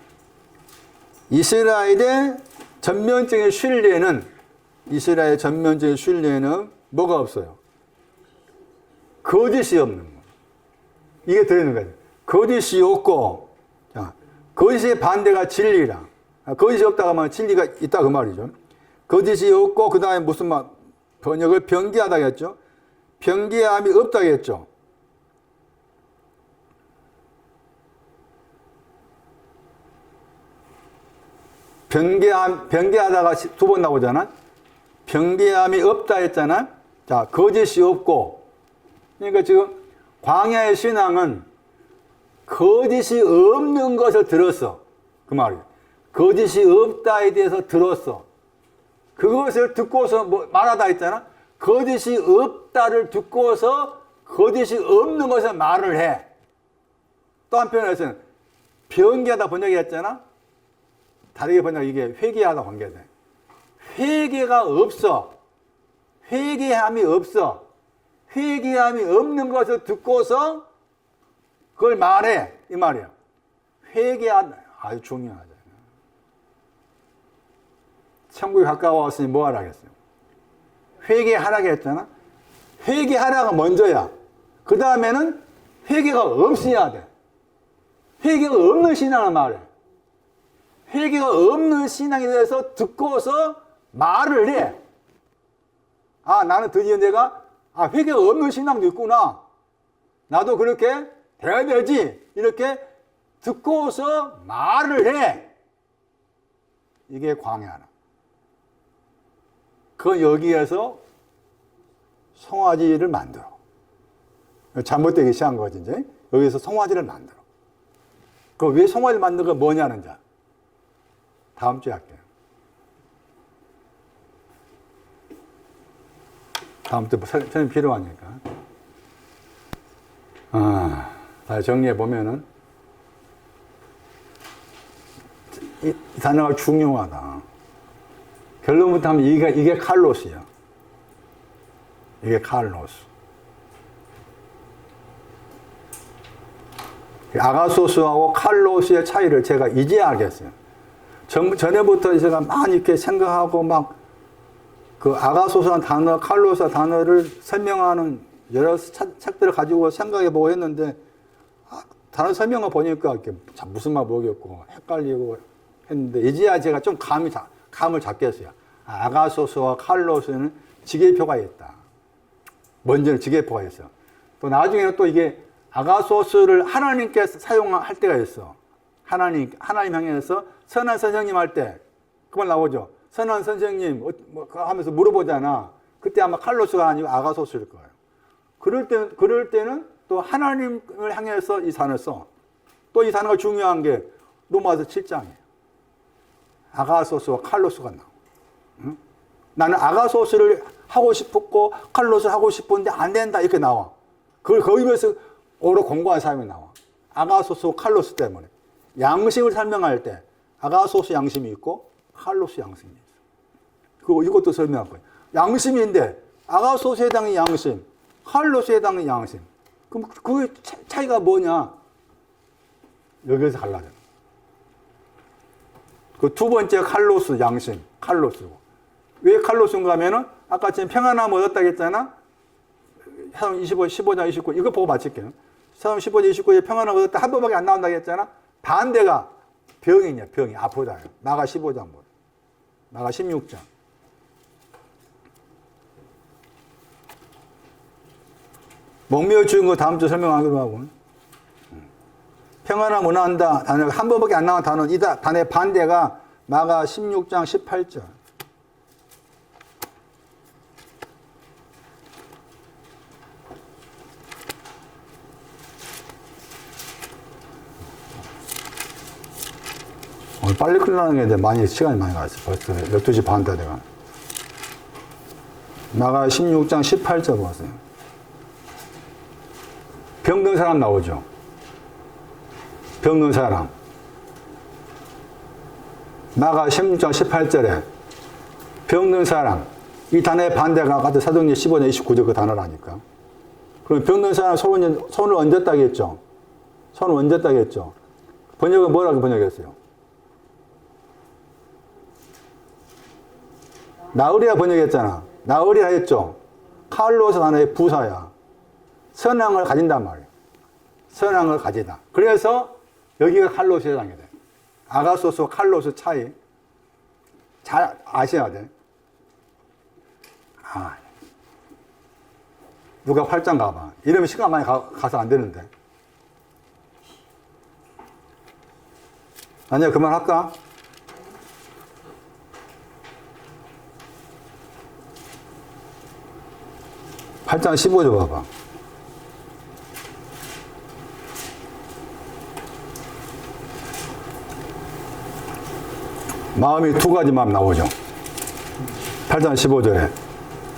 [SPEAKER 1] 이스라엘의 전면적인 신뢰는, 이스라엘의 전면적인 신뢰는 뭐가 없어요? 거짓이 없는 거예요. 이게 들어있는 거예요. 거짓이 없고, 자, 거짓의 반대가 진리라. 거짓이 없다고 하면 진리가 있다 그 말이죠. 거짓이 없고, 그 다음에 무슨 말, 번역을 변기하다겠죠. 변기함이 없다겠죠. 변개하다가 두 번 나오잖아. 변개함이 없다 했잖아. 자, 거짓이 없고. 그러니까 지금 광야의 신앙은 거짓이 없는 것을 들었어. 그 말이에요. 거짓이 없다에 대해서 들었어. 그것을 듣고서 말하다 했잖아. 거짓이 없다를 듣고서 거짓이 없는 것을 말을 해. 또 한편에서는 변개하다 번역했잖아. 다르게 번역 이게 회개하다 관계돼. 회개가 없어. 회개함이 없어. 회개함이 없는 것을 듣고서 그걸 말해. 이 말이야. 회개하다. 아주 중요하다. 천국이 가까워왔으니 뭐 하라 했어요? 회개하라고 했잖아. 회개하라가 먼저야. 그 다음에는 회개가 없어야 돼. 회개가 없는 신앙을 말해. 회개가 없는 신앙에 대해서 듣고서 말을 해. 아, 나는 드디어 내가 회개가 없는 신앙도 있구나. 나도 그렇게 돼야 되지. 이렇게 듣고서 말을 해. 이게 광야라. 그 여기에서 송아지를 만들어. 잘못되기 시작한 거지, 이제. 여기서 송아지를 만들어. 그 왜 송아지를 만든 거 뭐냐는 자. 다음 주에 할게요. 다음 주에 설명 필요하니까. 다시 정리해 보면은, 이 단어가 중요하다. 결론부터 하면 이게 칼로스야. 이게 칼로스. 아가소스하고 칼로스의 차이를 제가 이제 알겠어요. 전에부터 제가 많이 이렇게 생각하고 막 그 아가소스라는 단어, 칼로스 단어를 설명하는 여러 책들을 가지고 생각해 보고 했는데, 다른 설명을 보니까 이렇게 무슨 말 모르겠고 헷갈리고 했는데, 이제야 제가 좀 감을 잡겠어요. 아가소스와 칼로스는 지계표가 있다. 먼저는 지계표가 있어. 또 나중에는 또 이게 아가소스를 하나님께 사용할 때가 있어. 하나님 향해서 선한 선생님 할 때, 그만 나오죠. 선한 선생님 하면서 물어보잖아. 그때 아마 칼로스가 아니고 아가소스일 거예요. 그럴 때는 또 하나님을 향해서 이 단어를 써. 또 이 단어가 중요한 게 로마서 7장이에요. 아가소스와 칼로스가 나와. 응? 나는 아가소스를 하고 싶었고 칼로스를 하고 싶었는데 안 된다 이렇게 나와. 그걸 거기에서 오래 공부한 사람이 나와. 아가소스와 칼로스 때문에. 양심을 설명할 때 아가소스 양심이 있고 칼로스 양심이 있어. 이것도 설명할 거예요. 양심인데 아가소스에 해당하는 양심, 칼로스에 해당하는 양심. 그럼 그 차이가 뭐냐? 여기서 갈라져. 그 두 번째 칼로스 양심, 칼로스고. 왜 칼로스인가 하면은 아까 지금 평안함 얻었다고 했잖아. 사도행 15장 29 이거 보고 마칠게요. 사도행 15장 29에 평안함 얻었다 한 번밖에 안 나온다고 했잖아. 반대가 병이냐, 병이 아프다. 마가 15장 보자. 마가 16장. 목매어 죽은 거 다음 주 설명하기로 하고. 평안함 원한다. 한 번밖에 안 나온 단어. 이 단어의 반대가 마가 16장 18절. 오늘 빨리 끝나는 게 많이 시간이 많이 갔어. 벌써 12시 반 다 돼가. 마가 16장 18절 보세요. 병든 사람 나오죠. 병든 사람. 마가 16장 18절에 병든 사람. 이 단어의 반대가 아까 사도행전 15장 29절 그 단어라니까. 그럼 병든 사람 손을 얹었다고 했죠. 손을 얹었다고 했죠. 번역은 뭐라고 번역했어요? 나으리라 번역했잖아. 나으리라 했죠. 칼로스 단어의 부사야. 선앙을 가진단 말이에요. 선앙을 가지다. 그래서 여기가 칼로스에 해당이 돼. 아가소스와 칼로스 차이 잘 아셔야 돼. 누가 8장 가봐. 이러면 시간 많이 가서 안 되는데. 아니야, 그만할까? (8장 15절) 봐봐. 마음이 두 가지 마음 나오죠. 8장 15절에.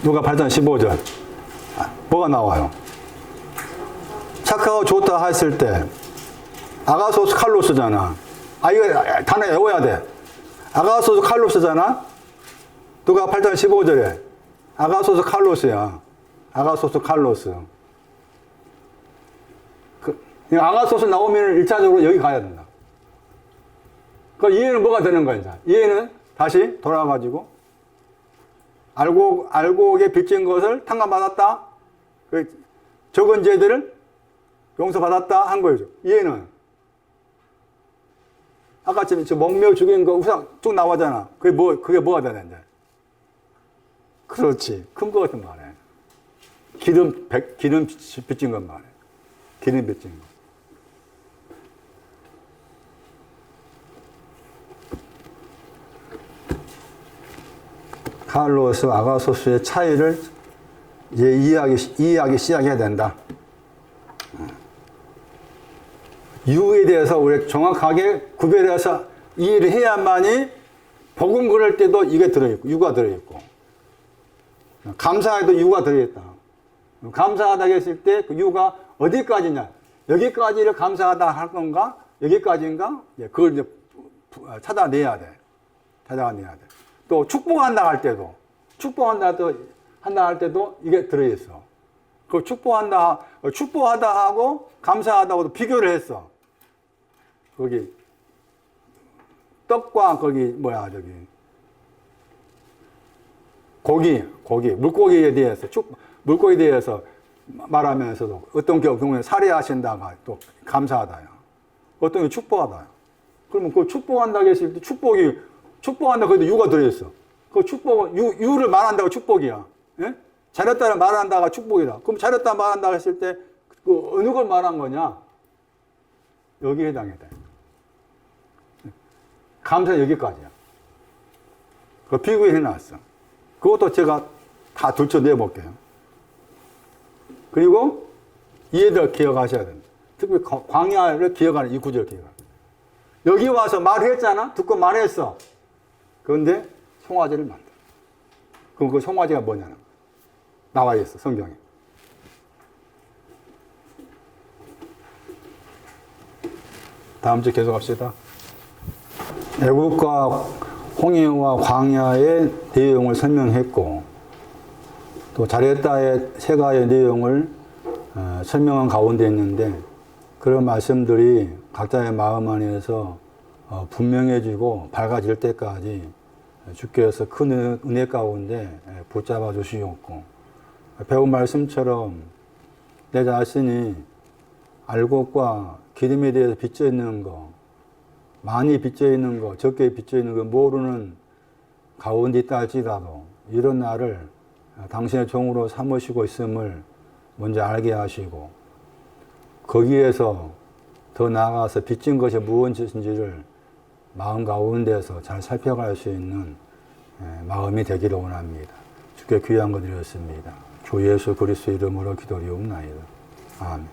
[SPEAKER 1] 누가 8장 15절. 뭐가 나와요? 착하고 좋다 했을 때, 아가소스 칼로스잖아. 이거 단어 외워야 돼. 아가소스 칼로스잖아? 누가 8장 15절에. 아가소스 칼로스야. 아가소스 칼로스. 아가소스 나오면 1차적으로 여기 가야 된다. 그 이해는 뭐가 되는 거야, 이제? 이해는 다시 돌아가가지고, 알곡에 빚진 것을 탕감받았다. 그 적은 죄들을 용서받았다 한 거죠. 이해는. 아까처럼 목매어 죽인 거 우상 쭉 나오잖아. 그게 뭐가 되는데? 그렇지. 큰 거 같은 말이야. 기름 빚진 것 말이야. 기름 빚진 거. 칼로스, 아가소스의 차이를 이제 이해하기 시작해야 된다. 유에 대해서 우리 정확하게 구별해서 이해를 해야만이 복음 그럴 때도 이게 들어있고, 유가 들어있고, 감사에도 유가 들어있다. 감사하다 했을 때 그 유가 어디까지냐? 여기까지를 감사하다 할 건가? 여기까지인가? 그걸 이제 찾아내야 돼. 또 축복한다 할 때도, 할 때도 이게 들어있어. 그 축복하다 하고 감사하다고도 비교를 했어. 거기 떡과 고기, 물고기에 대해서 말하면서도 어떤 경우에 살해하신다가 또 감사하다요. 어떤 경우에 축복하다요. 그러면 그 축복한다고 했을 때 축복한다 그래도 유가 들어있어. 그 축복은 유를 말한다고 축복이야. 예? 잘했다를 말한다가 축복이다. 그럼 잘했다 말한다고 했을 때 그 어느 걸 말한 거냐? 여기에 해당해 돼. 감사 여기까지야. 그 비교해 놨어. 그것도 제가 다 들춰내 볼게요. 그리고 이해들 기억하셔야 됩니다. 특히 광야를 기억하는 이 구절 기억. 여기 와서 말했잖아. 듣고 말했어. 그런데 송아지를 만들어. 그럼 그 송아지가 뭐냐는 거야. 나와 있어 성경에. 다음 주 계속 합시다. 애국과 홍해와 광야의 내용을 설명했고 또 자레다의 세 가지의 내용을 설명한 가운데 있는데 그런 말씀들이 각자의 마음 안에서 분명해지고 밝아질 때까지 주께서 큰 은혜 가운데 붙잡아 주시옵고 배운 말씀처럼 내 자신이 알곡과 기름에 대해서 빚져 있는 거, 많이 빚져 있는 거, 적게 빚져 있는 거 모르는 가운데 있다 할지라도 이런 나를 당신의 종으로 삼으시고 있음을 먼저 알게 하시고 거기에서 더 나아가서 빚진 것이 무엇인지를 마음 가운데서 잘 살펴갈 수 있는 마음이 되기를 원합니다. 주께 귀한 거 드렸습니다. 주 예수 그리스도 이름으로 기도리옵나이다. 아멘.